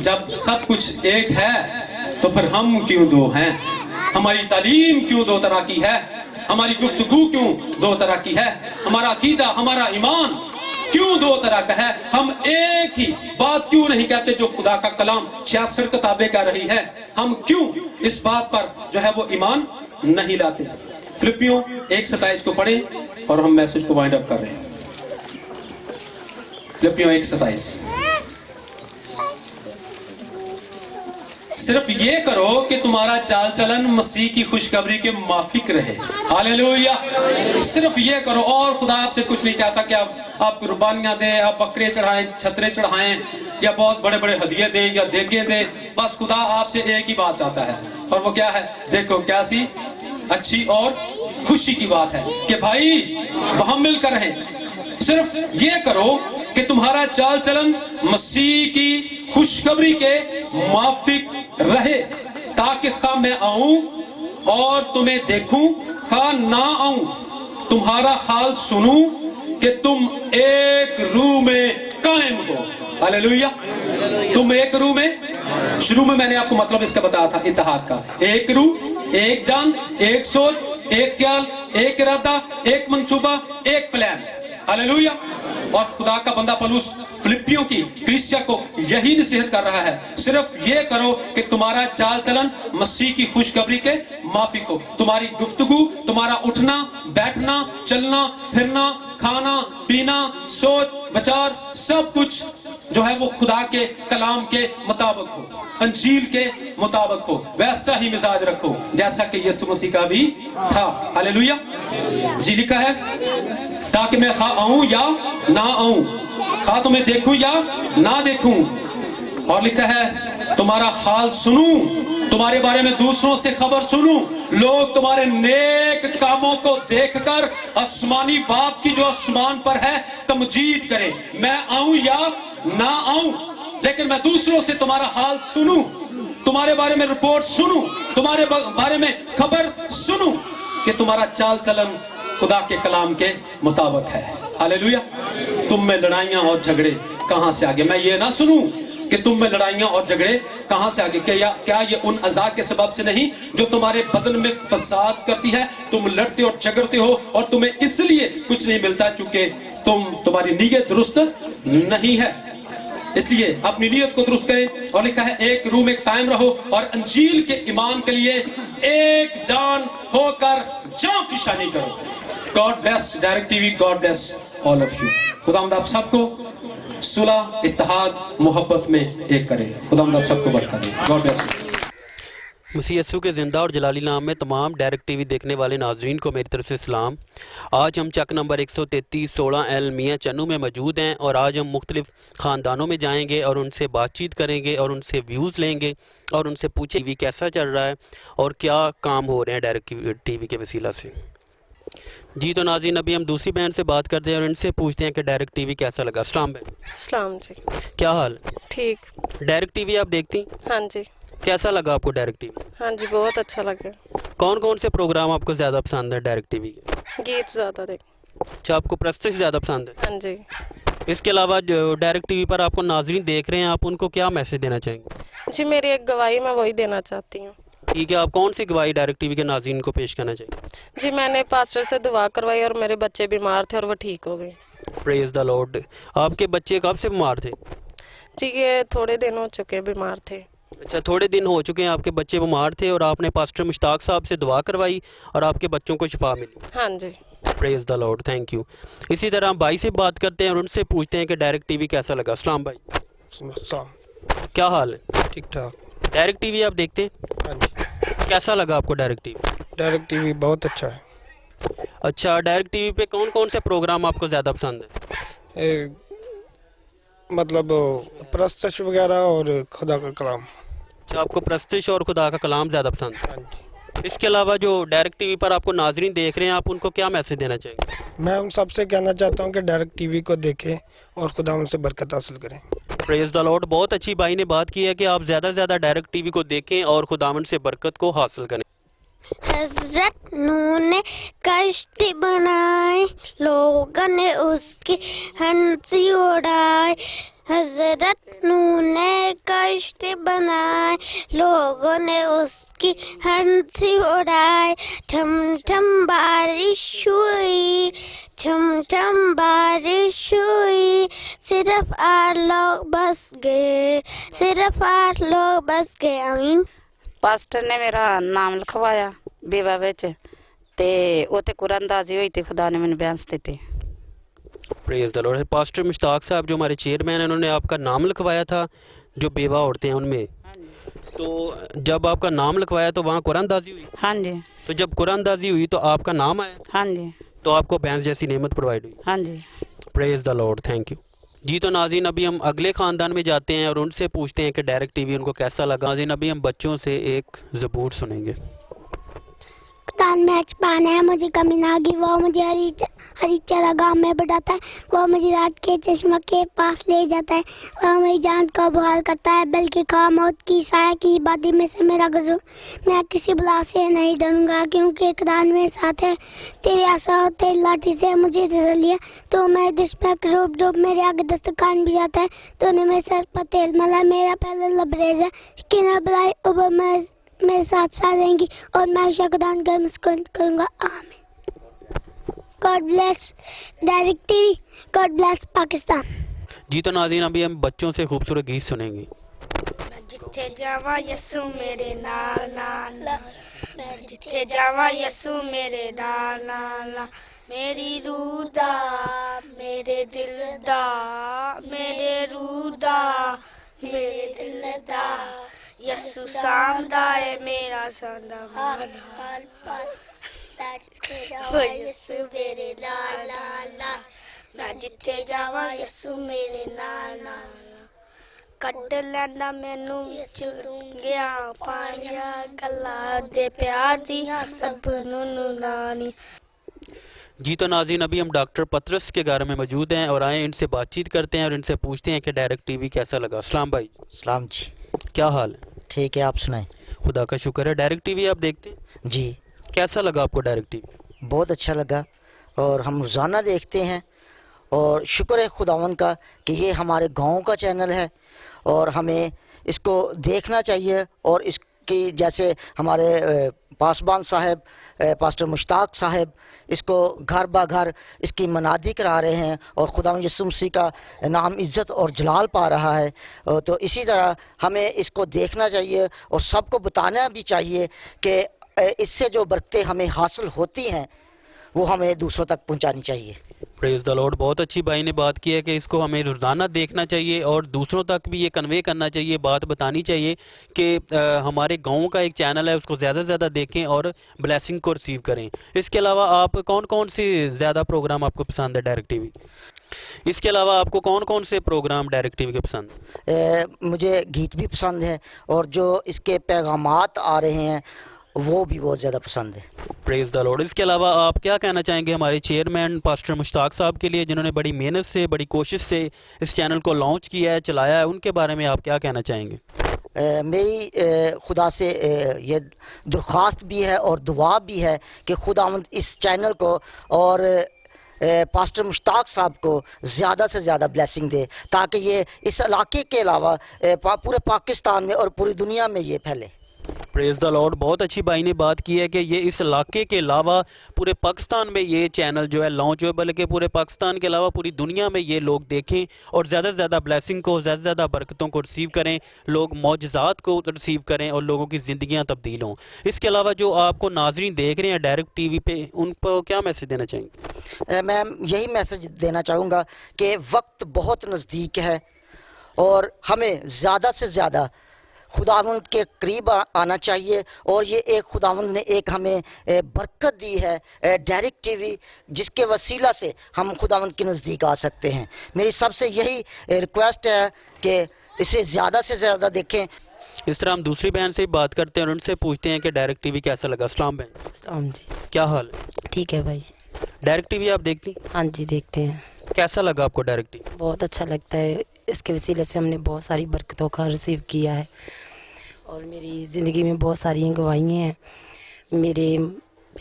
S1: जब सब कुछ एक है तो फिर हम क्यों दो हैं? हमारी तालीम क्यों दो तरह की है? हमारी गुफ्तगू क्यों दो तरह की है? हमारा अकीदा, हमारा ईमान क्यों दो तरह का है? हम एक ही बात क्यों नहीं कहते जो खुदा का कलाम 66 किताबें कह रही है? हम क्यों इस बात पर जो है वो ईमान नहीं लाते? फिलिपियों 1:27 को पढ़ें और हम मैसेज को वाइंड अप कर रहे हैं। फिलिपियों 1:27। सिर्फ ये करो कि तुम्हारा चाल चलन मसीह की खुशखबरी के माफिक रहे। हालेलुया। सिर्फ ये करो और खुदा आपसे कुछ नहीं चाहता कि आप कुर्बानियां दें, आप बकरे चढ़ाएं, छतरे चढ़ाएं या बहुत बड़े बड़े हदिये दें या देगे दें। बस खुदा आपसे एक ही बात चाहता है और वो क्या है? देखो कैसी अच्छी और खुशी की बात है कि भाई हम मिलकर रहें। सिर्फ ये करो कि तुम्हारा चाल चलन मसीह की खुशखबरी के माफिक रहे, ताकि खा मैं आऊं और तुम्हें देखूं, खा ना आऊं तुम्हारा हाल सुनूं कि तुम एक रूह में कायम हो। हालेलुया। तुम एक रूह में। शुरू में मैंने आपको मतलब इसका बताया था, इत्तेहाद का। एक रूह, एक जान, एक सोच, एक ख्याल, एक इरादा, एक मंसूबा, एक प्लान। हालेलुया। और खुदा का बंदा पौलुस फिलिपियों की कलीसिया को यही नसीहत कर रहा है। सिर्फ ये करो कि तुम्हारा चाल चलन मसीह की खुशखबरी के माफिक हो। तुम्हारी गुफ्तगू, तुम्हारा उठना बैठना, चलना फिरना, खाना पीना, सोच विचार, सब कुछ जो है वो खुदा के कलाम के मुताबिक हो, अंजील के मुताबिक हो। वैसा ही मिजाज रखो जैसा कि यीशु मसीह का भी था। हालेलुया। जी लिखा है ताकि मैं खा आऊं या ना आऊं, खा तुम्हें देखूं या ना देखूं। और लिखा है तुम्हारा हाल सुनूं, तुम्हारे बारे में दूसरों से खबर सुनूं, लोग तुम्हारे नेक कामों को देखकर आसमानी बाप की जो आसमान पर है तमजीद करें। मैं आऊं या ना आऊं, लेकिन मैं दूसरों से तुम्हारा हाल सुनूं, तुम्हारे बारे में रिपोर्ट सुनूं, तुम्हारे बारे में खबर सुनूं कि तुम्हारा चाल चलन खुदा के कलाम के मुताबिक है। हालेलुया। तुम में लड़ाइयां और झगड़े कहां से आ गए। मैं ये ना सुनूं कि तुम में लड़ाइयां और झगड़े कहां से आ गए। क्या ये उन अज़ा के सबब से नहीं जो तुम्हारे बदन में फसाद करती है। तुम लड़ते और झगड़ते हो और तुम्हें इसलिए कुछ नहीं मिलता चूंकि तुम्हारी नीयत दुरुस्त नहीं है। इसलिए अपनी नीयत को दुरुस्त करें। और लिखा है एक रूह में कायम रहो और अंजील के ईमान के लिए एक जान होकर जान फिशानी करो। God bless direct TV, God bless all of you. खुदावंद आप सबको सुलह, इत्तेहाद, मोहब्बत में एक करे। खुदावंद आप सबको बरकत दे। God bless you.
S3: मसीह यस्सु के ज़िंदा और जलाली नाम में तमाम डायरेक्ट टीवी देखने वाले नाजरीन को मेरी तरफ से सलाम। आज हम चक नंबर 133 16L मियाँ चन्नू में मौजूद हैं और आज हम मुख्तलिफ़ ख़ानदानों में जाएंगे और उनसे बातचीत करेंगे और उनसे व्यूज़ लेंगे और उनसे पूछें टीवी कैसा चल रहा है और क्या काम हो रहे हैं डायरेक्ट टीवी के वसीला से। जी तो नाज़रीन, अभी हम दूसरी बहन से बात करते हैं और इनसे पूछते हैं कि डायरेक्ट टीवी कैसा लगा। अस्सलाम बहन।
S4: सलाम जी।
S3: क्या हाल?
S4: ठीक।
S3: डायरेक्ट टीवी आप देखती?
S4: हाँ जी।
S3: कैसा लगा आपको डायरेक्ट टीवी?
S4: हाँ जी, बहुत अच्छा लगा।
S3: कौन कौन से प्रोग्राम आपको ज़्यादा पसंद है डायरेक्ट टीवी के?
S4: गीत ज़्यादा देख।
S3: अच्छा, आपको प्रस्तुति ज़्यादा पसंद है?
S4: हाँ जी।
S3: इसके अलावा जो डायरेक्ट टीवी पर आपको नाजरीन देख रहे हैं, आप उनको क्या मैसेज देना चाहेंगे?
S4: जी, मेरी एक गवाही मैं वही देना चाहती हूँ।
S3: ठीक है, आप कौन सी गवाही डायरेक्ट टीवी के नाजरीन को पेश करना चाहिए?
S4: जी, मैंने पास्टर से दुआ करवाई और मेरे बच्चे बीमार थे और वो ठीक हो गए।
S3: Praise the Lord. आपके बच्चे कब से बीमार थे?
S4: जी, ये थोड़े दिन हो चुके बीमार थे।
S3: अच्छा, थोड़े दिन हो चुके हैं आपके बच्चे बीमार थे और आपने पास्टर मुश्ताक साहब से दुआ करवाई और आपके बच्चों को शिफा मिली।
S4: हाँ जी।
S3: Praise the lord, thank you. इसी तरह हम भाई से बात करते हैं और उनसे पूछते हैं कि डायरेक्ट टीवी कैसा लगा। अस्सलाम भाई। क्या हाल है?
S5: ठीक ठाक।
S3: डायरेक्ट टीवी आप देखते हैं?
S5: हाँ जी।
S3: कैसा लगा आपको डायरेक्ट टीवी?
S5: डायरेक्ट टीवी बहुत अच्छा है।
S3: अच्छा, डायरेक्ट टीवी पे कौन कौन से प्रोग्राम आपको ज़्यादा पसंद है?
S5: मतलब प्रस्तुति वगैरह और खुदा का कलाम।
S3: अच्छा, आपको प्रस्तुति और खुदा का कलाम ज़्यादा पसंद है।
S5: हाँ जी।
S3: इसके अलावा जो डायरेक्ट टीवी पर आपको नाजरीन देख रहे हैं, आप उनको क्या मैसेज देना चाहेंगे?
S5: मैं उन सबसे कहना चाहता हूँ कि डायरेक्ट टीवी को देखें और खुदा उनसे बरकत हासिल करें।
S3: Praise the Lord. बहुत अच्छी भाई ने बात की है कि आप ज़्यादा से ज़्यादा डायरेक्ट टीवी को देखें और खुदावंद से बरकत को हासिल करें।
S6: हज़रत नूह ने कश्ती बनाई, लोगों ने उसकी हंसी उड़ाई। हज़रत नूह ने कश्ती बनाई, लोगों ने उसकी हंसी उड़ाई। ठम ठम बारिश हुई, ठम ठम बारिश हुई, सिर्फ 8 लोग बस गए, सिर्फ 8 लोग बस गए। आमीन।
S7: पास्टर ने मेरा नाम लिखवाया बेवा विच ते उते कुरानदाजी हुई थी, खुदा ने मैंने बयान दिते।
S3: Praise the Lord. Pastor Mushtaq साहब जो हमारे चेयरमैन हैं, उन्होंने आपका नाम लिखवाया था जो बेवा औरतें हैं उनमें। तो जब आपका नाम लिखवाया तो वहाँ कुरानदाजी हुई?
S7: हाँ जी।
S3: तो जब कुरानदाजी हुई तो आपका नाम आया?
S7: हाँ जी।
S3: तो आपको बैंस जैसी नेमत प्रोवाइड हुई?
S7: हाँ जी।
S3: Praise the lord, thank you. जी तो नाज़रीन, अभी हम अगले ख़ानदान में जाते हैं और उनसे पूछते हैं कि डायरेक्ट टीवी उनको कैसा लगा। नाज़रीन, अभी हम बच्चों से एक ज़बूर सुनेंगे।
S6: कुरान में एक्सपान है, मुझे कमी ना की, वो मुझे हरी चरागाह में बढ़ाता है, वो मुझे रात के चश्मा के पास ले जाता है, वो मेरी जान को बहाल करता है, बल्कि खामोद की साया की बादी में से मेरा गुजर। मैं किसी बला से नहीं डरूंगा, क्योंकि कुरान में साथ है, तेरे आसा और तेरी लाठी से मुझे तसल्ली। तो मैं दुश्मन के रूप डूब मेरे आगे दस्तकान भी जाता है, तो उन्हें मेरे सर पर तेल मला, मेरा पहला लबरेज है कि न बुलाई उबर मैं मेरे साथ रहेंगी और मैं हमेशा खुदान कर मुस्कुरान करूँगा। आमीन। God bless direct TV, God bless Pakistan.
S3: जी तो नाज़रीन, अभी हम बच्चों से खूबसूरत गीत सुनेंगे।
S6: मैं जिथे जावा यसु मेरे नाल नाल, मैं जिथे जावा यसु मेरे नाल नाल, मेरी रूह दा मेरे दिल दा, मेरे रूह दा मेरे दिल दा, यसु सामदा है मेरा संदा हर हर पर। यसु मेरे नाल नाल नाल, मैं जिथे जावा यसु मेरे नाल नाल, कट लैंदा मैनू विच डूंघिया पानिया, गल्लां दे प्यार दी सब नू नानी।
S3: जी तो नाज़रीन, अभी हम डॉक्टर पतरस के घर में मौजूद हैं और आए इनसे बातचीत करते हैं और इनसे पूछते हैं कि डायरेक्ट टीवी कैसा लगा। अस्सलाम भाई।
S8: सलाम जी।
S3: क्या हाल है?
S8: ठीक है, आप सुनाएं।
S3: खुदा का शुक्र है। डायरेक्ट टीवी आप देखते हैं?
S8: जी।
S3: कैसा लगा आपको डायरेक्ट टीवी?
S8: बहुत अच्छा लगा और हम रोज़ाना देखते हैं اور شکر ہے خداوند کا کہ یہ ہمارے گاؤں کا چینل ہے اور ہمیں اس کو دیکھنا چاہیے، اور اس کی جیسے ہمارے پاسبان صاحب پاسٹر مشتاق صاحب اس کو گھر با گھر اس کی منادی کرا رہے ہیں اور خداوند یسوع مسیح کا نام عزت اور جلال پا رہا ہے، تو اسی طرح ہمیں اس کو دیکھنا چاہیے اور سب کو بتانا بھی چاہیے کہ اس سے جو برکتیں ہمیں حاصل ہوتی ہیں وہ ہمیں دوسروں تک پہنچانی چاہیے۔
S3: پریز دا لارڈ، بہت اچھی بھائی نے بات کی ہے کہ اس کو ہمیں روزانہ دیکھنا چاہیے اور دوسروں تک بھی یہ کنوے کرنا چاہیے، بات بتانی چاہیے کہ ہمارے گاؤں کا ایک چینل ہے، اس کو زیادہ سے زیادہ دیکھیں اور بلیسنگ کو ریسیو کریں۔ اس کے علاوہ آپ کون کون سے زیادہ پروگرام آپ کو پسند ہے ڈائریکٹ ٹی وی؟ اس کے علاوہ آپ کو کون کون سے پروگرام ڈائریکٹ ٹی وی کے پسند؟
S8: مجھے گیت بھی پسند ہے اور جو اس کے پیغامات آ رہے ہیں وہ بھی بہت زیادہ پسند ہے۔
S3: پریز دا لارڈ۔ اس کے علاوہ آپ کیا کہنا چاہیں گے ہمارے چیئرمین پاسٹر مشتاق صاحب کے لیے، جنہوں نے بڑی محنت سے بڑی کوشش سے اس چینل کو لانچ کیا ہے، چلایا ہے، ان کے بارے میں آپ کیا کہنا چاہیں گے؟
S8: میری خدا سے یہ درخواست بھی ہے اور دعا بھی ہے کہ خداوند اس چینل کو اور پاسٹر مشتاق صاحب کو زیادہ سے زیادہ بلیسنگ دے تاکہ یہ اس علاقے کے علاوہ پورے پاکستان میں اور پوری دنیا میں یہ پھیلے۔
S3: پریز دا لارڈ، بہت اچھی بھائی نے بات کی ہے کہ یہ اس علاقے کے علاوہ پورے پاکستان میں یہ چینل جو ہے لانچ ہوئے، بلکہ پورے پاکستان کے علاوہ پوری دنیا میں یہ لوگ دیکھیں اور زیادہ سے زیادہ بلیسنگ کو، زیادہ سے زیادہ برکتوں کو ریسیو کریں، لوگ معجزات کو ریسیو کریں اور لوگوں کی زندگیاں تبدیل ہوں۔ اس کے علاوہ جو آپ کو ناظرین دیکھ رہے ہیں ڈائریکٹ ٹی وی پہ، ان کو کیا میسج دینا چاہیں گے؟
S8: میں یہی میسج دینا چاہوں گا کہ وقت بہت نزدیک ہے اور ہمیں زیادہ سے زیادہ خداوند کے قریب آنا چاہیے، اور یہ ایک خداوند نے ایک ہمیں برکت دی ہے ڈائریکٹ ٹی وی، جس کے وسیلہ سے ہم خداوند کے نزدیک آ سکتے ہیں۔ میری سب سے یہی ریکویسٹ ہے کہ اسے زیادہ سے زیادہ دیکھیں۔
S3: اس طرح ہم دوسری بہن سے بات کرتے ہیں اور ان سے پوچھتے ہیں کہ ڈائریکٹ ٹی وی کیسا لگا۔ السلام بہن،
S9: السلام جی،
S3: کیا حال ہے؟
S9: ٹھیک ہے بھائی۔
S3: ڈائریکٹ ٹی وی آپ دیکھتی؟
S9: ہاں جی دیکھتے ہیں۔
S3: کیسا لگا آپ کو ڈائریکٹ ٹی وی؟
S9: بہت اچھا لگتا ہے، اس کے وسیلے سے ہم نے بہت ساری برکتوں کا ریسیو کیا ہے اور میری زندگی میں بہت ساری گواہیاں ہیں۔ میرے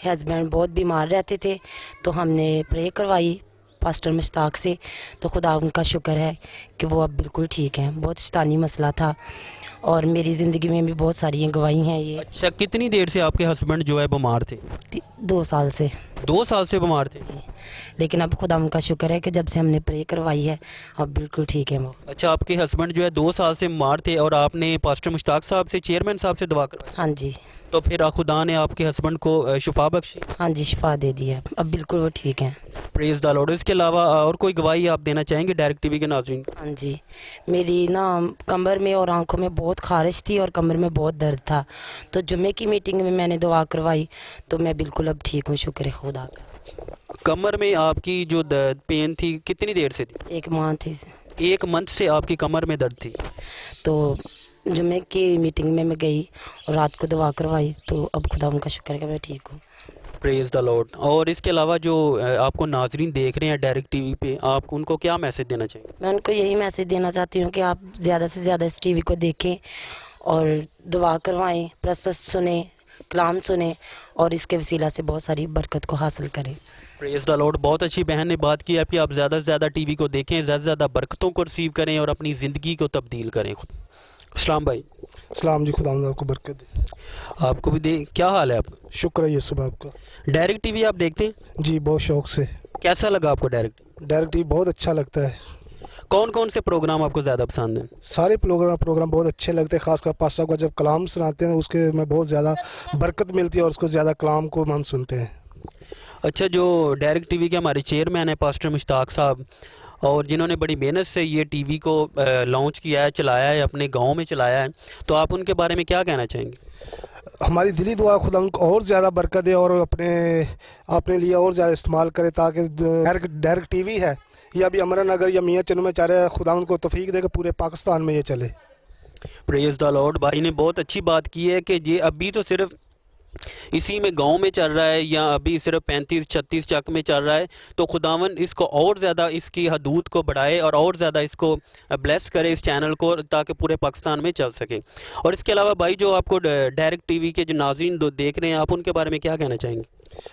S9: ہسبینڈ بہت بیمار رہتے تھے تو ہم نے پرے کروائی پاسٹر مشتاق سے، تو خدا ان کا شکر ہے کہ وہ اب بالکل ٹھیک ہیں۔ بہت شیطانی مسئلہ تھا اور میری زندگی میں بھی بہت ساری گواہی ہیں۔ یہ
S3: اچھا، کتنی دیر سے آپ کے ہسبینڈ جو ہے بیمار تھے؟
S9: 2 سال سے۔
S3: 2 سال سے بیمار تھے؟
S9: لیکن اب خدا ان کا شکر ہے کہ جب سے ہم نے پرے کروائی ہے اب بالکل ٹھیک ہے وہ۔
S3: اچھا، آپ کے ہسبینڈ جو ہے 2 سال سے بیمار تھے اور آپ نے پاسٹر مشتاق صاحب سے، چیئرمین صاحب سے دعا کروائی؟
S9: ہاں جی۔
S3: تو پھر خدا نے آپ کے ہسبینڈ کو شفا بخشی؟
S9: ہاں جی، شفا دے دی ہے، اب بالکل وہ ٹھیک ہیں۔
S3: پریز دا لارڈ۔ اس کے علاوہ اور کوئی گواہی آپ دینا چاہیں گے ڈائریکٹ ٹی وی کے ناظرین؟
S9: ہاں جی، میری کمر میں اور آنکھوں میں بہت خارش تھی اور کمر میں بہت درد تھا، تو جمعے کی میٹنگ میں نے دعا کروائی تو میں بالکل اب ٹھیک ہوں، شکر ہے خدا کا۔
S3: کمر میں آپ کی جو پین تھی کتنی دیر سے تھی؟
S9: 1 ماہ تھی۔
S3: 1 منتھ سے آپ کی کمر میں درد تھی؟
S9: تو جمعے کی میٹنگ میں گئی اور رات کو دعا کروائی تو اب خدا ان کا شکر ہے کہ میں ٹھیک ہوں۔
S3: پریز دا لارڈ۔ اور اس کے علاوہ جو آپ کو ناظرین دیکھ رہے ہیں ڈائریکٹ ٹی وی پہ، آپ ان کو کیا میسج دینا چاہیں گے؟
S9: میں ان کو یہی میسج دینا چاہتی ہوں کہ آپ زیادہ سے زیادہ اس ٹی وی کو دیکھیں اور دعا کروائیں، پرسس سنیں، کلام سنیں اور اس کے وسیلہ سے بہت ساری برکت کو حاصل کریں۔
S3: پریز دا لارڈ۔ بہت اچھی بہن نے بات کی ہے کہ آپ زیادہ سے زیادہ ٹی وی کو دیکھیں، زیادہ سے زیادہ برکتوں کو ریسیو کریں اور اپنی زندگی کو تبدیل کریں۔ السلام بھائی۔
S5: السلام جی، خدا آپ کو برکت دے۔
S3: آپ کو بھی کیا حال ہے آپ کا؟
S5: شکر ہے یسوع آپ کا۔
S3: ڈائریکٹ ٹی وی آپ دیکھتے ہیں؟
S5: جی بہت شوق سے۔
S3: کیسا لگا آپ کو ڈائریکٹ؟
S5: ڈائریکٹ ٹی وی بہت اچھا لگتا ہے۔
S3: کون کون سے پروگرام آپ کو زیادہ پسند ہیں؟
S5: سارے پروگرام بہت اچھے لگتے ہیں، خاص کر پاسٹر صاحب کا جب کلام سناتے ہیں اس کے میں بہت زیادہ برکت ملتی ہے اور اس کو زیادہ کلام کو ہم سنتے ہیں۔
S3: اچھا، جو ڈائریکٹ ٹی وی کے ہمارے چیئرمین ہیں پاسٹر مشتاق صاحب، اور جنہوں نے بڑی محنت سے یہ ٹی وی کو لانچ کیا ہے، چلایا ہے، اپنے گاؤں میں چلایا ہے، تو آپ ان کے بارے میں کیا کہنا چاہیں گے؟
S5: ہماری دلی دعا خدا ان کو اور زیادہ برکت دے اور اپنے لیے اور زیادہ استعمال کرے تاکہ ڈائریکٹ ٹی وی ہے یا بھی امرا نگر یا میاں چنو میں چاہ رہے خدا ان کو توفیق دے کہ پورے پاکستان میں یہ چلے۔
S3: پریز دا لارڈ۔ بھائی نے بہت اچھی بات کی ہے کہ یہ ابھی تو صرف اسی میں گاؤں میں چل رہا ہے یا ابھی صرف 35-36 چک میں چل رہا ہے، تو خداوند اس کو اور زیادہ اس کی حدود کو بڑھائے اور زیادہ اس کو بلیس کرے اس چینل کو تاکہ پورے پاکستان میں چل سکے۔ اور اس کے علاوہ بھائی جو آپ کو ڈائریکٹ ٹی وی کے جو ناظرین دیکھ رہے ہیں، آپ ان کے بارے میں کیا کہنا چاہیں گے؟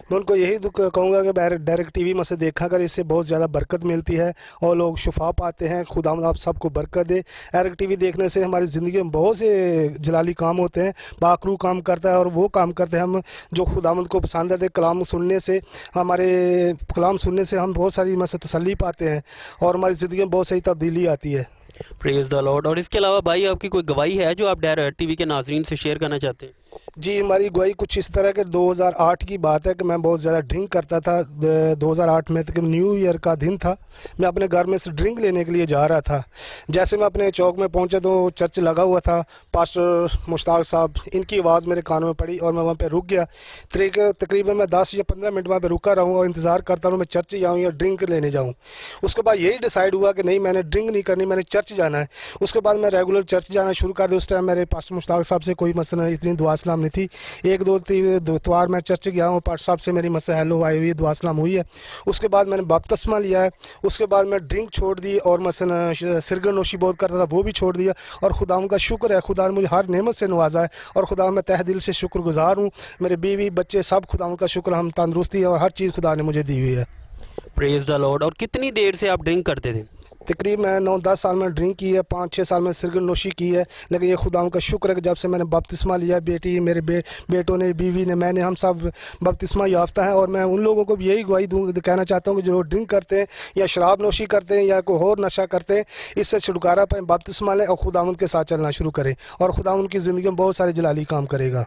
S5: मैं उनको यही कहूँगा कि डायरेक्ट टीवी में से देखा कर, इससे बहुत ज़्यादा बरकत मिलती है और लोग शिफा पाते हैं। खुदावंद आप सबको बरकत दे। डायरेक्ट टीवी देखने से हमारी ज़िंदगी में बहुत से जलाली काम होते हैं, बाकरू काम करता है और वो काम करते हैं हम जो खुदावंद को पसंद है। कलाम सुनने से हम बहुत सारी में से तसल्ली पाते हैं और हमारी ज़िंदगी में बहुत सही तब्दीली आती है।
S3: Praise the Lord. और इसके अलावा भाई आपकी कोई गवाही है जो आप डायरेक्ट टीवी के नाजरीन से शेयर करना चाहते हैं?
S5: जी, हमारी गवाही कुछ इस तरह के 2008 की बात है कि मैं बहुत ज़्यादा ड्रिंक करता था। 2008 में तक न्यू ईयर का दिन था। मैं अपने घर में से ड्रिंक लेने के लिए जा रहा था। जैसे मैं अपने चौक में पहुंचा तो चर्च लगा हुआ था। पास्टर मुश्ताक साहब, इनकी आवाज़ मेरे कानों में पड़ी और मैं वहाँ पे रुक गया। तकरीबन मैं 10 या 15 मिनट वहाँ पे रुका रहूँ और इंतज़ार करता रहूँ मैं चर्च जाऊँ या ड्रिंक लेने जाऊँ। उसके बाद यही डिसाइड हुआ कि नहीं, मैंने ड्रिंक नहीं करनी, मैंने चर्च जाना है। उसके बाद मैं रेगुलर चर्च जाना शुरू कर दिया। उस टाइम मेरे पास्टर मुश्ताक साहब से कोई मसला इतनी दुआ सलाम नहीं थी। एक दो बार मैं चर्च गया हूँ, पास्टर साहब से मेरी मसला हेलो आई हुई, दुआ सलाम हुई है। उसके बाद मैंने बपतिस्मा लिया है। उसके बाद मैं ड्रिंक छोड़ दी और मसलन सिरगन नोशी बहुत करता था, वो भी छोड़ दिया। और खुदा का शुक्र है, खुदा ने मुझे हर नेमत से नवाजा है और खुदा मैं तहे दिल से शुक्रगुजार हूँ। मेरे बीवी बच्चे सब खुदा का शुक्र, हम तंदुरुस्ती और हर चीज़ खुदा ने मुझे दी हुई है।
S3: Praise the Lord. और कितनी देर से आप ड्रिंक करते थे?
S5: तकरीबन 9-10 साल में ड्रिंक की है, 5-6 साल में सिरगन नोशी की है। लेकिन ये खुदा का शुक्र है कि जब से मैंने बपतिस्मा लिया, बेटी मेरे बेटों ने, बीवी ने, मैंने, हम सब बपतिस्मा याफ्ता हैं। और मैं उन लोगों को भी यही गवाही कहना चाहता हूँ कि जो ड्रिंक करते हैं या शराब नोशी करते हैं या कोई और नशा करते हैं, इससे छुटकारा पाएँ, बपतिस्मा लें और खुदा के साथ चलना शुरू करें और खुदा उनकी ज़िंदगी में बहुत सारे जलाली काम करेगा।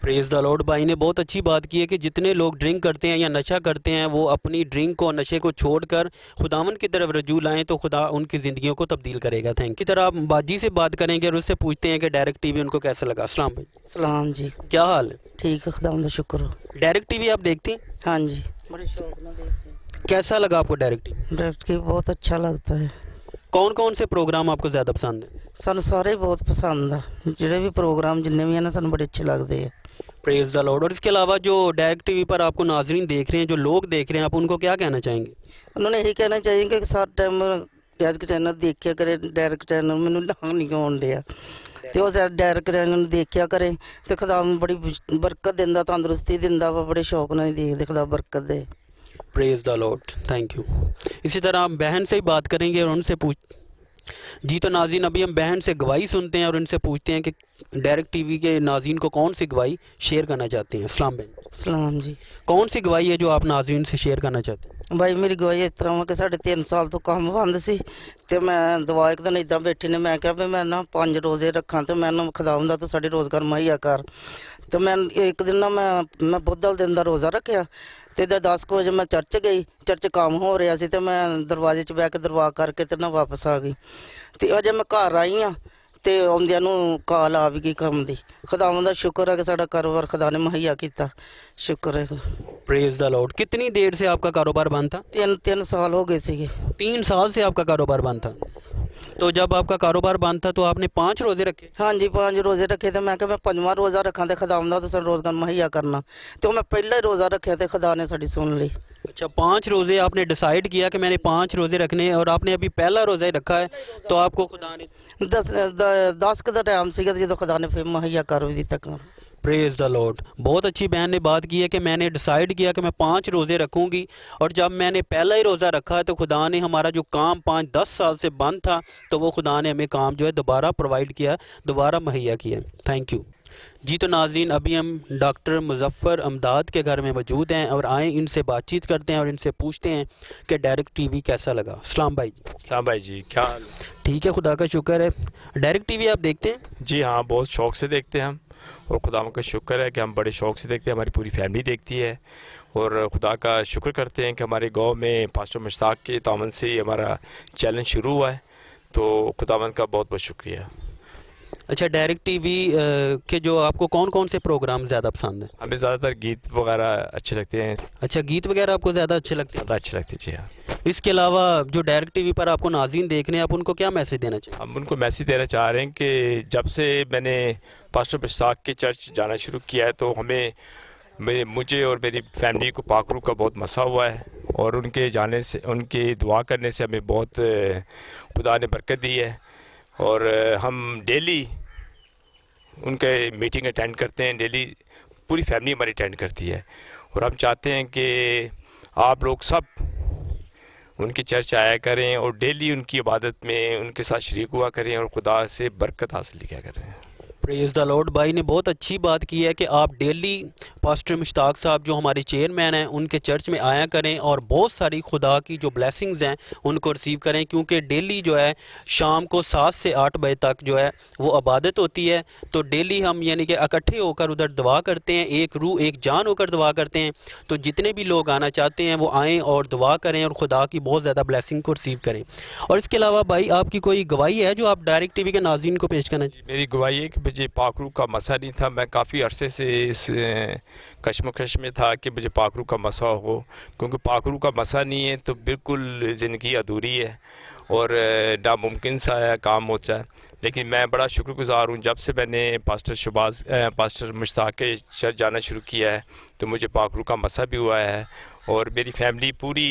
S3: Praise the Lord. भाई ने बहुत अच्छी बात की है कि जितने लोग ड्रिंक करते हैं या नशा करते हैं वो अपनी ड्रिंक को, नशे को छोड़कर खुदावन की तरफ रजू लाएं तो खुदा उनकी ज़िंदगियों को तब्दील करेगा। Thank you. की तरह आप बाजी से बात करेंगे और उससे पूछते हैं कि डायरेक्ट टीवी उनको कैसा लगा। अस्सलाम भाई।
S9: सलाम जी।
S3: क्या हाल है?
S9: ठीक है, खुदा का शुक्र हो।
S3: डायरेक्ट टीवी आप देखते हैं?
S9: हाँ जी, बड़े शौक में देखते हैं।
S3: कैसा लगा आपको डायरेक्ट टीवी?
S9: डायरेक्ट की बहुत अच्छा लगता है।
S3: कौन कौन से प्रोग्राम आपको ज़्यादा पसंद है?
S9: सानू सारे बहुत पसंद आ, ਜਿਹੜੇ भी प्रोग्राम जिन्ने भी हैं ना सानू बड़े अच्छे लगते हैं।
S3: Praise the Lord. और इसके अलावा जो डायरेक्ट टीवी पर आपको नाजरीन देख रहे हैं, जो लोग देख रहे हैं, आप उनको क्या कहना चाहेंगे?
S9: उन्होंने यही कहना चाहिए कि सारा टाइम आज के चैनल देखिया करे। डायरेक्ट चैनल मैनू नाम नहीं आउण दिया तो वो डायरेक्ट चैनल देखिया करे तो खुदा बड़ी बरकत दिंदा, तंदुरुस्ती दिंदा वा। बड़े शौक नाल देखदे, खुदा बरकत दे।
S3: Praise the lord. Thank you. इसी तरह हम बहन से ही बात करेंगे और उनसे जी तो नाज़रीन, अभी हम बहन से गवाही सुनते हैं और उनसे पूछते हैं कि डायरेक्ट टीवी के नाज़रीन को कौन सी गवाही शेयर करना चाहते हैं। अस्सलाम बहन।
S9: सलाम जी।
S3: कौन सी गवाही है जो आप नाज़रीन से शेयर करना चाहते हैं?
S9: भाई मेरी गवाही इस तरह वा कि साढ़े 3 साल तो काम बंद सी ते मैं दवा एक दिन इदां बैठी ने मैं कहा भी मैं ना 5 रोज़े रखा तो मैं खुदावंदा तो साढ़े रोज़गार मुहैया कर। तो मैं एक दिन ना मैं बुधवार दिन का रोज़ा रखा तो 10 बजे मैं चर्च गई। चर्च काम हो रहा सी तो मैं दरवाजे च बह के दरवा करके तो ना वापस आ गई। तो अजे मैं घर आई हाँ तो आउंदियां नूं कॉल आ भी गई काम की। खुदावंद दा शुक्र है कि साडा कारोबार खुदा ने मुहैया किया। शुक्र है।
S3: Praise the Lord. कितनी देर से आपका कारोबार बंद था?
S9: 3 साल हो गए थे।
S3: 3 साल से आपका कारोबार बंद था। तो जब आपका कारोबार बंद था तो आपने 5 रोज़े रखे?
S9: हाँ जी, 5 रोज़े रखे। तो मैं क्या मैं 5वां रोज़ा रखा तो खुदावंद दा तो रोज़गार मुहैया करना। तो मैं पहला ही रोज़ा रखा तो खुदा ने साड़ी सुन ली।
S3: अच्छा, 5 रोज़े आपने डिसाइड किया कि मैंने 5 रोज़े रखने और आपने अभी पहला रोज़ा ही रखा है तो आपको खुदा ने
S9: 10 का टाइम सीगा जो खुदा ने फिर मुहैया कर भी दिता काम।
S3: Praise the Lord. बहुत अच्छी बहन ने बात की है कि मैंने डिसाइड किया कि मैं 5 रोज़े रखूँगी और जब मैंने पहला ही रोज़ा रखा तो खुदा ने हमारा जो काम 5-10 साल से बंद था तो वो खुदा ने हमें काम जो है दोबारा प्रोवाइड किया, दोबारा मुहैया किया। थैंक यू जी। तो नाज़रीन, अभी हम डॉक्टर मुज़फ़्फ़र अमदाद के घर में मौजूद हैं और आए इनसे बातचीत करते हैं और इनसे पूछते हैं कि डायरेक्ट टीवी कैसा लगा। अस्सलाम भाई जी।
S10: अस्सलाम भाई जी, क्या हाल?
S3: ठीक है, खुदा का शुक्र है। डायरेक्ट टीवी आप देखते हैं?
S10: जी हाँ, बहुत शौक़ से देखते हैं हम और खुदा का शुक्र है कि हम बड़े शौक़ से देखते हैं। हमारी पूरी फैमिली देखती है और खुदा का शुक्र करते हैं कि हमारे गांव में पास्टर मुश्ताक के तामन से ही हमारा चैलेंज शुरू हुआ है। तो खुदावंद का बहुत बहुत शुक्रिया।
S3: अच्छा, डायरेक्ट टीवी के जो आपको कौन कौन से प्रोग्राम ज़्यादा पसंद हैं?
S10: हमें ज़्यादातर गीत वगैरह अच्छे लगते हैं।
S3: अच्छा, गीत वगैरह आपको ज़्यादा अच्छे लगते हैं?
S10: ज़्यादा अच्छे लगते हैं जी हाँ।
S3: इसके अलावा जो डायरेक्ट टीवी पर आपको नाज़रीन देख रहे हैं, आप उनको क्या मैसेज देना चाहिए?
S10: हम उनको मैसेज देना चाह रहे हैं कि जब से मैंने पास्टर मुश्ताक के चर्च जाना शुरू किया है तो मुझे और मेरी फैमिली को पाक रूह का बहुत मसा हुआ है और उनके जाने से, उनकी दुआ करने से हमें बहुत खुदा ने बरकत दी है और हम डेली उनके मीटिंग अटेंड करते हैं। डेली पूरी फैमिली हमारी अटेंड करती है और हम चाहते हैं कि आप लोग सब उनकी चर्च आया करें और डेली उनकी इबादत में उनके साथ शरीक हुआ करें और खुदा से बरकत हासिल किया करें।
S3: Praise the Lord. भाई ने बहुत अच्छी बात की है कि आप डेली पास्टर मुश्ताक साहब जो हमारे चेयरमैन हैं उनके चर्च में आया करें और बहुत सारी खुदा की जो ब्लेसिंग्स हैं उनको रिसीव करें, क्योंकि डेली जो है शाम को 7 से 8 बजे तक जो है वो इबादत होती है। तो डेली हम यानी कि इकट्ठे होकर उधर दुआ करते हैं, एक रूह एक जान होकर दुआ करते हैं। तो जितने भी लोग आना चाहते हैं वो आएँ और दुआ करें और खुदा की बहुत ज़्यादा ब्लेसिंग को रिसीव करें। और इसके अलावा भाई आपकी कोई गवाही है जो आप डायरेक्ट टीवी के नाज़रीन को पेश करना चाहिए?
S10: मेरी गवाही है कि मुझे पाकरू का मसा नहीं था। मैं काफ़ी अरसे से इस कश्मकश में था कि मुझे पाकरू का मसा हो, क्योंकि पाकरू का मसा नहीं है तो बिल्कुल ज़िंदगी अधूरी है और नामुमकिन सा है काम होता है। लेकिन मैं बड़ा शुक्रगुज़ार हूँ, जब से मैंने पास्टर मुश्ताक के चर्च जाना शुरू किया है तो मुझे पाकरू का मसा भी हुआ है और मेरी फैमिली पूरी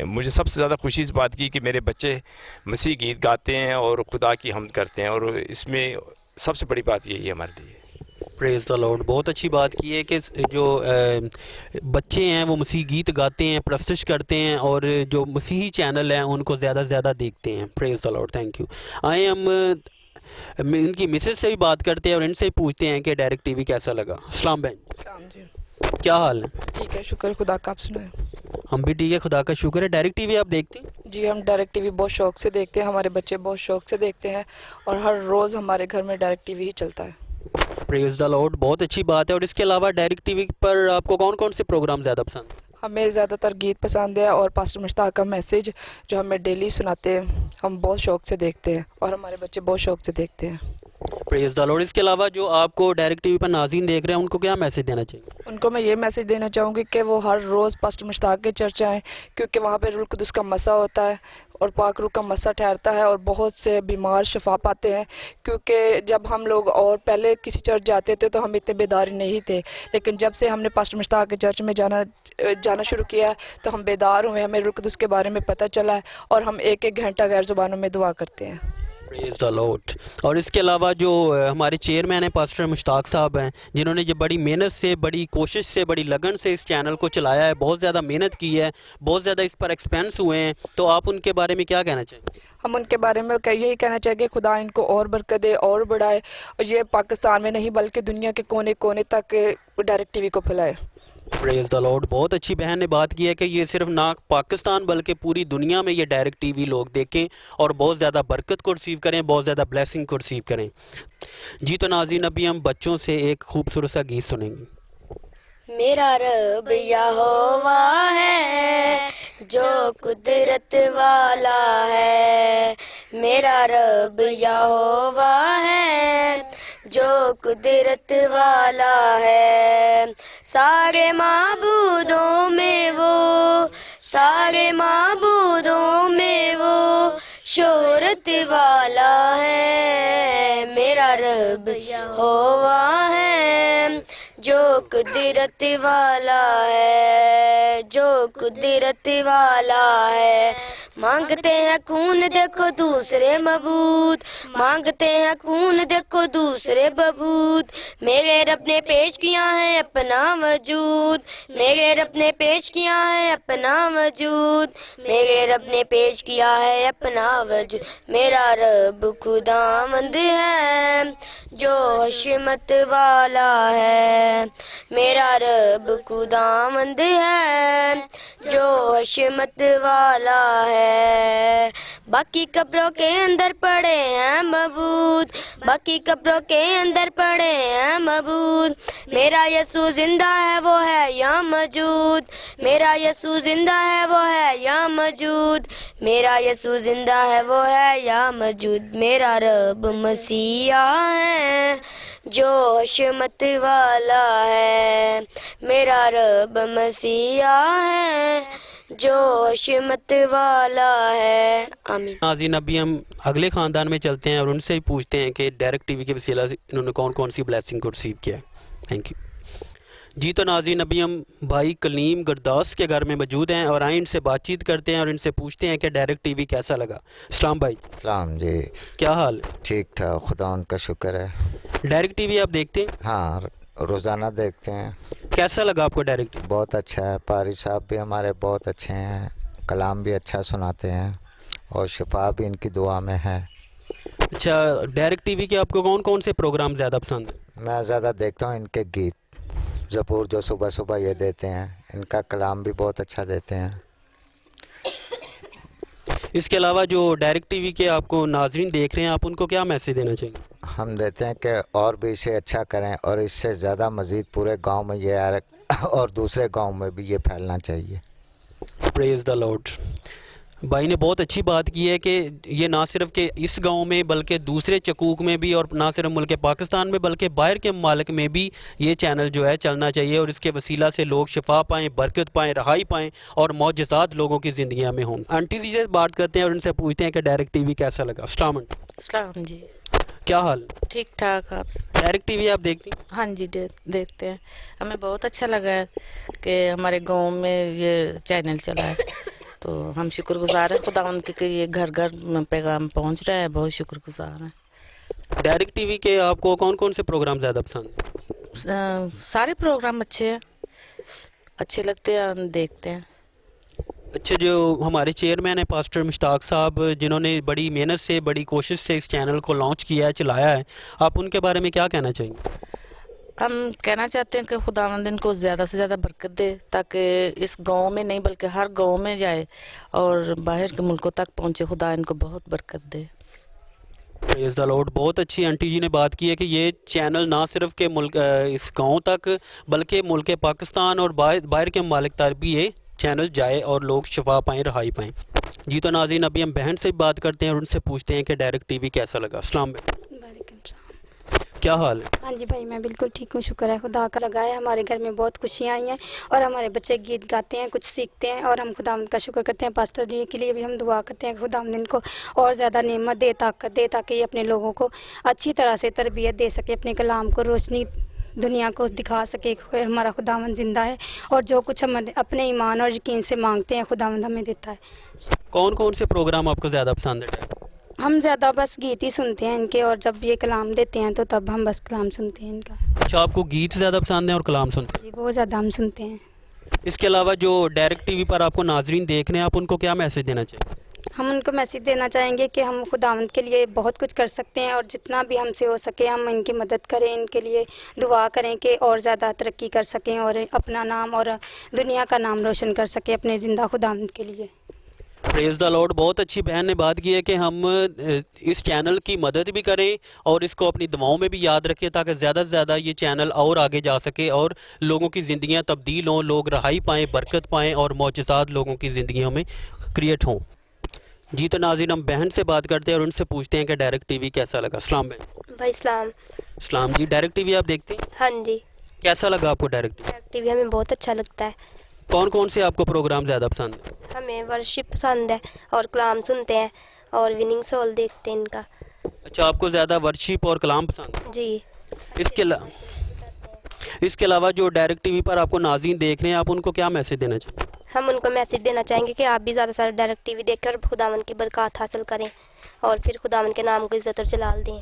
S10: मुझे सबसे ज़्यादा खुशी इस बात की कि मेरे बच्चे मसीह गीत गाते हैं और खुदा की हम्द करते हैं, और इसमें सबसे बड़ी बात यही है हमारे लिए।
S3: Praise the Lord. बहुत अच्छी बात की है कि जो बच्चे हैं वो मसीह गीत गाते हैं, प्रस्तुत करते हैं और जो मसीही चैनल हैं उनको ज़्यादा से ज़्यादा देखते हैं। Praise the lord, thank you. आए हम इनकी मिसेज से भी बात करते हैं और इनसे पूछते हैं कि डायरेक्ट टीवी कैसा लगा। अस्सलाम बहन,
S11: जी
S3: क्या हाल है?
S11: ठीक है, शुक्र खुदा का। आप सुनाए?
S3: हम भी ठीक है, खुदा का शुक्र है। डायरेक्ट टीवी आप देखते हैं?
S11: जी, हम डायरेक्ट टीवी बहुत शौक से देखते हैं, हमारे बच्चे बहुत शौक से देखते हैं और हर रोज़ हमारे घर में डायरेक्ट टीवी ही चलता है।
S3: प्रेज़ द लॉर्ड, बहुत अच्छी बात है। और इसके अलावा डायरेक्ट टीवी पर आपको कौन कौन से प्रोग्राम ज़्यादा पसंद हैं?
S11: हमें ज़्यादातर गीत पसंद है और पास्टर मुश्ताक का मैसेज जो हमें डेली सुनाते हैं हम बहुत शौक से देखते हैं और हमारे बच्चे बहुत शौक से देखते हैं।
S3: Praise the Lord. इसके अलावा जो आपको डायरेक्ट टीवी पर नाज़रीन देख रहे हैं उनको क्या मैसेज देना चाहिए?
S11: उनको मैं ये मैसेज देना चाहूँगी कि वो हर रोज़ पास्टर मुश्ताक के चर्च आएँ, क्योंकि वहाँ पे रूह कुदस का मसा होता है और पाक रूह का मसा ठहरता है और बहुत से बीमार शफा पाते हैं। क्योंकि जब हम लोग और पहले किसी चर्च जाते थे तो हम इतने बेदार नहीं थे, लेकिन जब से हमने पास्टर मुश्ताक के चर्च में जाना शुरू किया तो हम बेदार हुए, हमें रूह कुदस के बारे में पता चला है और हम एक एक घंटा गैर ज़ुबानों में दुआ करते हैं।
S3: Praise the Lord. और इसके अलावा जो हमारे चेयरमैन हैं पास्टर मुश्ताक साहब हैं, जिन्होंने ये बड़ी मेहनत से, बड़ी कोशिश से, बड़ी लगन से इस चैनल को चलाया है, बहुत ज़्यादा मेहनत की है, बहुत ज़्यादा इस पर एक्सपेंस हुए हैं, तो आप उनके बारे में क्या कहना चाहेंगे?
S11: हम उनके बारे में यही कहना चाहेंगे खुदा इनको और बरकत दे और बढ़ाए और ये पाकिस्तान में नहीं बल्कि दुनिया के कोने कोने तक डायरेक्ट टीवी को फैलाए।
S3: Praise the Lord. बहुत अच्छी बहन ने बात की है कि ये सिर्फ ना पाकिस्तान बल्कि पूरी दुनिया में ये डायरेक्ट टीवी लोग देखें और बहुत ज़्यादा बरकत को रिसीव करें, बहुत ज़्यादा ब्लेसिंग को रिसीव करें। जी तो नाज़रीन, अभी हम बच्चों से एक खूबसूरत सा गीत सुनेंगे।
S6: मेरा रब यहोवा है जो कुदरत वाला है, मेरा रब यहोवा है जो कुदरत वाला है। सारे माबूदों में वो, सारे माबूदों में वो शोहरत वाला है। मेरा रब यहोवा है जो कुदरत वाला है, जो कुदरत वाला है। मांगते हैं खून देखो दूसरे मबूद, मांगते हैं खून देखो दूसरे बबूद। मेरे रब ने पेश किया है अपना वजूद, मेरे रब ने पेश किया है अपना वजूद, मेरे रब ने पेश किया है अपना वजूद। मेरा रब खुदावंद है जो हशमत वाला है, मेरा रब खुदावंद है जो हशमत वाला है। बाकी कब्रों के अंदर पड़े हैं मबूद, बाकी कब्रों के अंदर पड़े हैं मबूद। मेरा यसू जिंदा है वो है या मौजूद, मेरा यसू जिंदा है वो है या मौजूद, मेरा यसू जिंदा है वो है या मौजूद। मेरा रब मसीहा है जो हशमत वाला है, मेरा रब मसीहा है जो हशमत वाला है। आमीन।
S3: नाज़रीन, अभी हम अगले ख़ानदान में चलते हैं और उनसे ही पूछते हैं कि डायरेक्ट टीवी के वसीला से इन्होंने कौन कौन सी ब्लेसिंग को रिसीव किया है। Thank you. जी तो नाज़रीन, अभी हम भाई कलीम गुरदास के घर में मौजूद हैं और आए इनसे बातचीत करते हैं और इनसे पूछते हैं कि डायरेक्ट टीवी कैसा लगा। अस्सलाम भाई।
S12: सलाम जी।
S3: क्या हाल है?
S12: ठीक ठाक, खुदा उनका शुक्र है।
S3: डायरेक्ट टीवी आप देखते हैं?
S12: हाँ, रोज़ाना देखते हैं।
S3: कैसा लगा आपको डायरेक्ट?
S12: बहुत अच्छा है, पारी साहब भी हमारे बहुत अच्छे हैं, कलाम भी अच्छा सुनाते हैं और शिफा भी इनकी दुआ में है।
S3: अच्छा, डायरेक्ट टीवी के आपको कौन कौन से प्रोग्राम ज़्यादा पसंद है?
S12: मैं ज़्यादा देखता हूँ इनके गीत, ज़बूर जो सुबह सुबह ये देते हैं, इनका कलाम भी बहुत अच्छा देते हैं।
S3: इसके अलावा जो डायरेक्ट टीवी के आपको नाजरीन देख रहे हैं, आप उनको क्या मैसेज देना चाहेंगे?
S12: हम देते हैं कि और भी इसे अच्छा करें और इससे ज़्यादा मज़ीद पूरे गांव में ये और दूसरे गांव में भी ये फैलना चाहिए।
S3: Praise the Lord. भाई ने बहुत अच्छी बात की है कि ये ना सिर्फ कि इस गांव में बल्कि दूसरे चकूक में भी, और ना सिर्फ मुल्क पाकिस्तान में बल्कि बाहर के ममालिक में भी ये चैनल जो है चलना चाहिए और इसके वसीला से लोग शिफा पाएँ, बरकत पाएँ, रहाई पाएँ और मौजज़ात लोगों की ज़िंदगियाँ में हों। आंटी जी से बात करते हैं और उनसे पूछते हैं कि डायरेक्ट टीवी कैसा लगा। अस्सलाम
S7: सलाम जी।
S3: क्या हाल?
S7: ठीक ठाक। आप?
S3: डायरेक्ट टीवी आप देखती हैं?
S7: हाँ जी, देखते हैं। हमें बहुत अच्छा लगा है कि हमारे गांव में ये चैनल चला है, तो हम शुक्रगुजार हैं खुदा उनके कि ये घर घर पैगाम पहुंच रहा है। बहुत शुक्रगुजार हैं।
S3: डायरेक्ट टीवी के आपको कौन कौन से प्रोग्राम ज़्यादा पसंद हैं?
S7: सारे प्रोग्राम अच्छे हैं, अच्छे लगते हैं, हम देखते हैं।
S3: अच्छा, जो हमारे चेयरमैन है पास्टर मुश्ताक साहब, जिन्होंने बड़ी मेहनत से, बड़ी कोशिश से इस चैनल को लॉन्च किया है, चलाया है, आप उनके बारे में क्या कहना चाहेंगे?
S7: हम कहना चाहते हैं कि खुदावंद इनको ज़्यादा से ज़्यादा बरकत दे, ताकि इस गांव में नहीं बल्कि हर गांव में जाए और बाहर के मुल्कों तक पहुंचे। खुदा इनको बहुत बरकत दे।
S3: Praise the Lord. बहुत अच्छी आंटी जी ने बात की है कि ये चैनल ना सिर्फ के मुल्क इस गांव तक बल्कि मुल्क पाकिस्तान और बाहर के ममालिक तक भी ये चैनल जाए और लोग शिफा पाएँ, रहाई पाएँ। जी तो नाज़रीन, अभी हम बहन से बात करते हैं और उनसे पूछते हैं कि डायरेक्ट टीवी कैसा लगा। अस्सलाम वालेकुम, क्या हाल है?
S6: हाँ जी भाई, मैं बिल्कुल ठीक हूँ, शुक्र है खुदा का लगा है। हमारे घर में बहुत खुशियाँ आई हैं और हमारे बच्चे गीत गाते हैं, कुछ सीखते हैं और हम खुदावंद का शुक्र करते हैं। पास्टर जी के लिए भी हम दुआ करते हैं, खुदावंद इनको और ज़्यादा नेमत दे, ताकत दे, ताकि ये अपने लोगों को अच्छी तरह से तरबियत दे सके, अपने कलाम को रोशनी दुनिया को दिखा सके। हमारा खुदावंद जिंदा है और जो कुछ हम अपने ईमान और यकीन से मांगते हैं खुदावंद हमें देता है।
S3: कौन कौन से प्रोग्राम आपको ज़्यादा पसंद है?
S6: हम ज़्यादा बस गीत ही सुनते हैं इनके, और जब ये कलाम देते हैं तो तब हम बस कलाम सुनते हैं इनका।
S3: अच्छा, आपको गीत ज़्यादा पसंद है और कलाम सुनते हैं?
S6: जी, बहुत ज़्यादा हम सुनते हैं।
S3: इसके अलावा जो डायरेक्ट टीवी पर आपको नाजरीन देख रहे हैं, आप उनको क्या मैसेज देना चाहिए?
S6: हम उनको मैसेज देना चाहेंगे कि हम खुदावंद के लिए बहुत कुछ कर सकते हैं और जितना भी हमसे हो सके हम इनकी मदद करें, इनके लिए दुआ करें कि और ज़्यादा तरक्की कर सकें और अपना नाम और दुनिया का नाम रोशन कर सकें अपने ज़िंदा खुदावंद के लिए।
S3: Praise the Lord. बहुत अच्छी बहन ने बात की है कि हम इस चैनल की मदद भी करें और इसको अपनी दुआओं में भी याद रखें, ताकि ज़्यादा से ज़्यादा ये चैनल और आगे जा सके और लोगों की ज़िंदगियां तब्दील हों, लोग रहाई पाएँ, बरकत पाएँ और मौजज़ात लोगों की ज़िंदगियों में क्रिएट हों। जी तो नाज़रीन, हम बहन से बात करते हैं और उनसे पूछते हैं कि डायरेक्ट टीवी कैसा लगा। अस्सलाम बहन।
S6: भाई सलाम।
S3: सलाम जी। डायरेक्ट टीवी आप देखते हैं?
S6: हाँ जी।
S3: कैसा लगा आपको डायरेक्ट टीवी?
S6: डायरेक्ट टीवी हमें बहुत अच्छा लगता है।
S3: कौन कौन से आपको प्रोग्राम ज़्यादा पसंद है?
S6: हमें वर्शिप पसंद है और कलाम सुनते हैं और विनिंग सोल देखते हैं इनका।
S3: अच्छा, आपको ज़्यादा वर्शिप और कलाम पसंद है?
S6: जी।
S3: इसके अलावा जो डायरेक्ट टीवी पर आपको नाज़रीन देख रहे हैं, आप उनको क्या मैसेज देना चाहिए?
S6: हम उनको मैसेज देना चाहेंगे कि आप भी ज़्यादा से ज़्यादा डायरेक्ट टीवी देखें और खुदावंद की बरकत हासिल करें और फिर खुदावंद के नाम को इज़्ज़त और जलाल दें।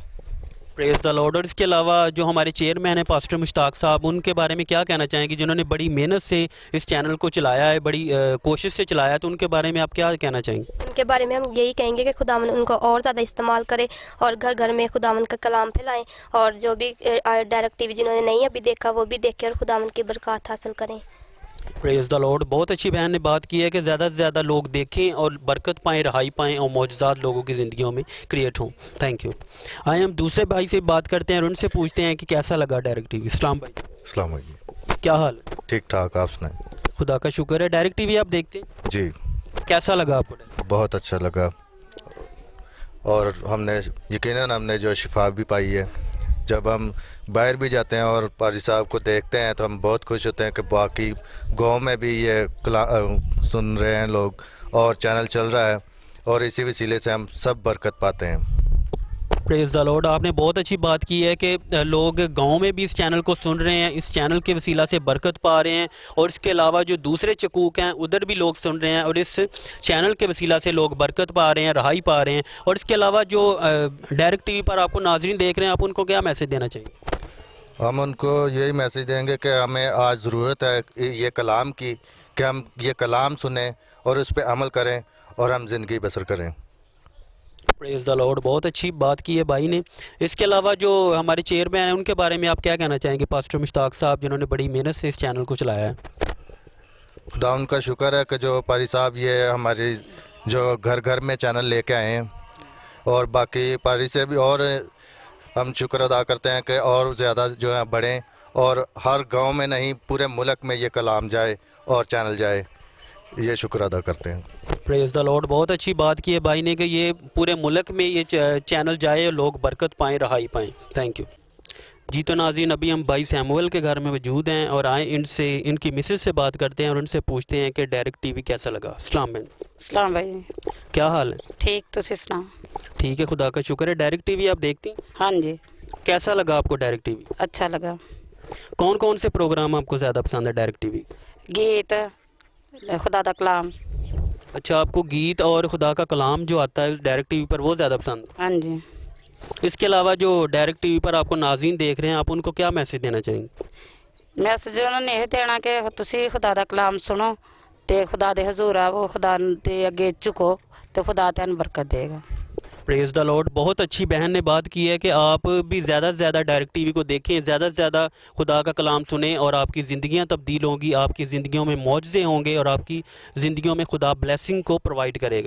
S3: Praise the Lord. और इसके अलावा जो हमारे चेयरमैन है पास्टर मुश्ताक साहब, उनके बारे में क्या कहना चाहेंगे, जिन्होंने बड़ी मेहनत से इस चैनल को चलाया है, बड़ी कोशिश से चलाया है, तो उनके बारे में आप क्या कहना चाहेंगे?
S6: उनके बारे में हम यही कहेंगे कि खुदावंद उनको और ज़्यादा इस्तेमाल करे और घर घर में खुदावंद का कलाम फैलाएं और जो भी डायरेक्ट टीवी जिन्होंने नहीं अभी देखा वो भी देखें और खुदावंद की बरकत हासिल करें।
S3: Praise the Lord. बहुत अच्छी बहन ने बात की है कि ज़्यादा से ज़्यादा लोग देखें और बरकत पाएँ, रहाई पाएँ और मौजज़ात लोगों की ज़िंदगियों में क्रिएट हों। Thank you. आइए हम दूसरे भाई से बात करते हैं और उनसे पूछते हैं कि कैसा लगा डायरेक्ट टीवी। इस्लाम भाई।
S13: अस्सलाम वालेकुम।
S3: क्या हाल है?
S13: ठीक ठाक, आप सुनाएं?
S3: खुदा का शुक्र है। डायरेक्ट टीवी आप देखते हैं?
S13: जी।
S3: कैसा लगा आपको?
S13: बहुत अच्छा लगा और हमने यकीनन हमने जो शिफा भी पाई है। जब हम बाहर भी जाते हैं और पारी साहब को देखते हैं तो हम बहुत खुश होते हैं कि बाकी गांव में भी ये सुन रहे हैं लोग और चैनल चल रहा है और इसी वसीले से हम सब बरकत पाते हैं।
S3: Praise the Lord. आपने बहुत अच्छी बात की है कि लोग गांव में भी इस चैनल को सुन रहे हैं, इस चैनल के वसीला से बरकत पा रहे हैं और इसके अलावा जो दूसरे चकूक हैं उधर भी लोग सुन रहे हैं और इस चैनल के वसीला से लोग बरकत पा रहे हैं, रहाई पा रहे हैं। और इसके अलावा जो डायरेक्ट टीवी पर आपको नाजरीन देख रहे हैं, आप उनको क्या मैसेज देना चाहिए?
S13: हम उनको यही मैसेज देंगे कि हमें आज ज़रूरत है ये कलाम की, कि हम ये कलाम सुने और उस पर अमल करें और हम ज़िंदगी बसर करें।
S3: प्रेज़ द लॉर्ड, बहुत अच्छी बात की है भाई ने। इसके अलावा जो हमारे चेयरमैन हैं उनके बारे में आप क्या कहना चाहेंगे, पास्टर मुश्ताक साहब, जिन्होंने बड़ी मेहनत से इस चैनल को चलाया है?
S13: खुदा उनका शुक्र है कि जो पारी साहब ये हमारी जो घर घर में चैनल लेके आए हैं, और बाकी पारी से भी और हम शुक्र अदा करते हैं कि और ज़्यादा जो है बढ़ें और हर गांव में नहीं पूरे मुल्क में ये कलाम जाए और चैनल जाए, ये शुक्र अदा करते हैं।
S3: प्रेज़ द लॉर्ड, बहुत अच्छी बात की है भाई ने कि ये पूरे मुल्क में ये चैनल जाए और लोग बरकत पाएँ, रहाई पाएँ। थैंक यू जी। तो नाज़रीन, अभी हम भाई सैमुअल के घर में मौजूद हैं और आए इनसे इनकी मिसेस से बात करते हैं और उनसे पूछते हैं कि डायरेक्ट टीवी कैसा लगा। अस्सलाम बहन।
S4: सलाम भाई,
S3: क्या हाल है?
S4: ठीक, तुसी सुनाओ?
S3: ठीक है, खुदा का शुक्र है। डायरेक्ट टीवी आप देखती हैं?
S4: हाँ जी।
S3: कैसा लगा आपको डायरेक्ट टीवी?
S4: अच्छा लगा।
S3: कौन कौन से प्रोग्राम आपको ज़्यादा पसंद है डायरेक्ट टीवी?
S4: गीत, खुदा दा कलाम।
S3: अच्छा, आपको गीत और खुदा का कलाम जो आता है डायरेक्ट टीवी पर वो ज़्यादा पसंद?
S4: हाँ जी।
S3: इसके अलावा जो डायरेक्ट टीवी पर आपको नाज़रीन देख रहे हैं, आप उनको क्या मैसेज देना चाहेंगे?
S4: मैसेज उन्होंने यह देना कि तुसी खुदा दा कलाम सुनो ते खुदा दे हजूर आओ, खुदा दे अगे झुको तो खुदा तैन बरकत देगा।
S3: प्रेज़ द लॉर्ड, बहुत अच्छी बहन ने बात की है कि आप भी ज़्यादा से ज़्यादा डायरेक्ट टीवी को देखें, ज़्यादा से ज़्यादा खुदा का कलाम सुनें और आपकी ज़िंदगियां तब्दील होंगी, आपकी ज़िंदगियों में मौजज़े होंगे और आपकी ज़िंदगियों में खुदा ब्लेसिंग को प्रोवाइड करेगा।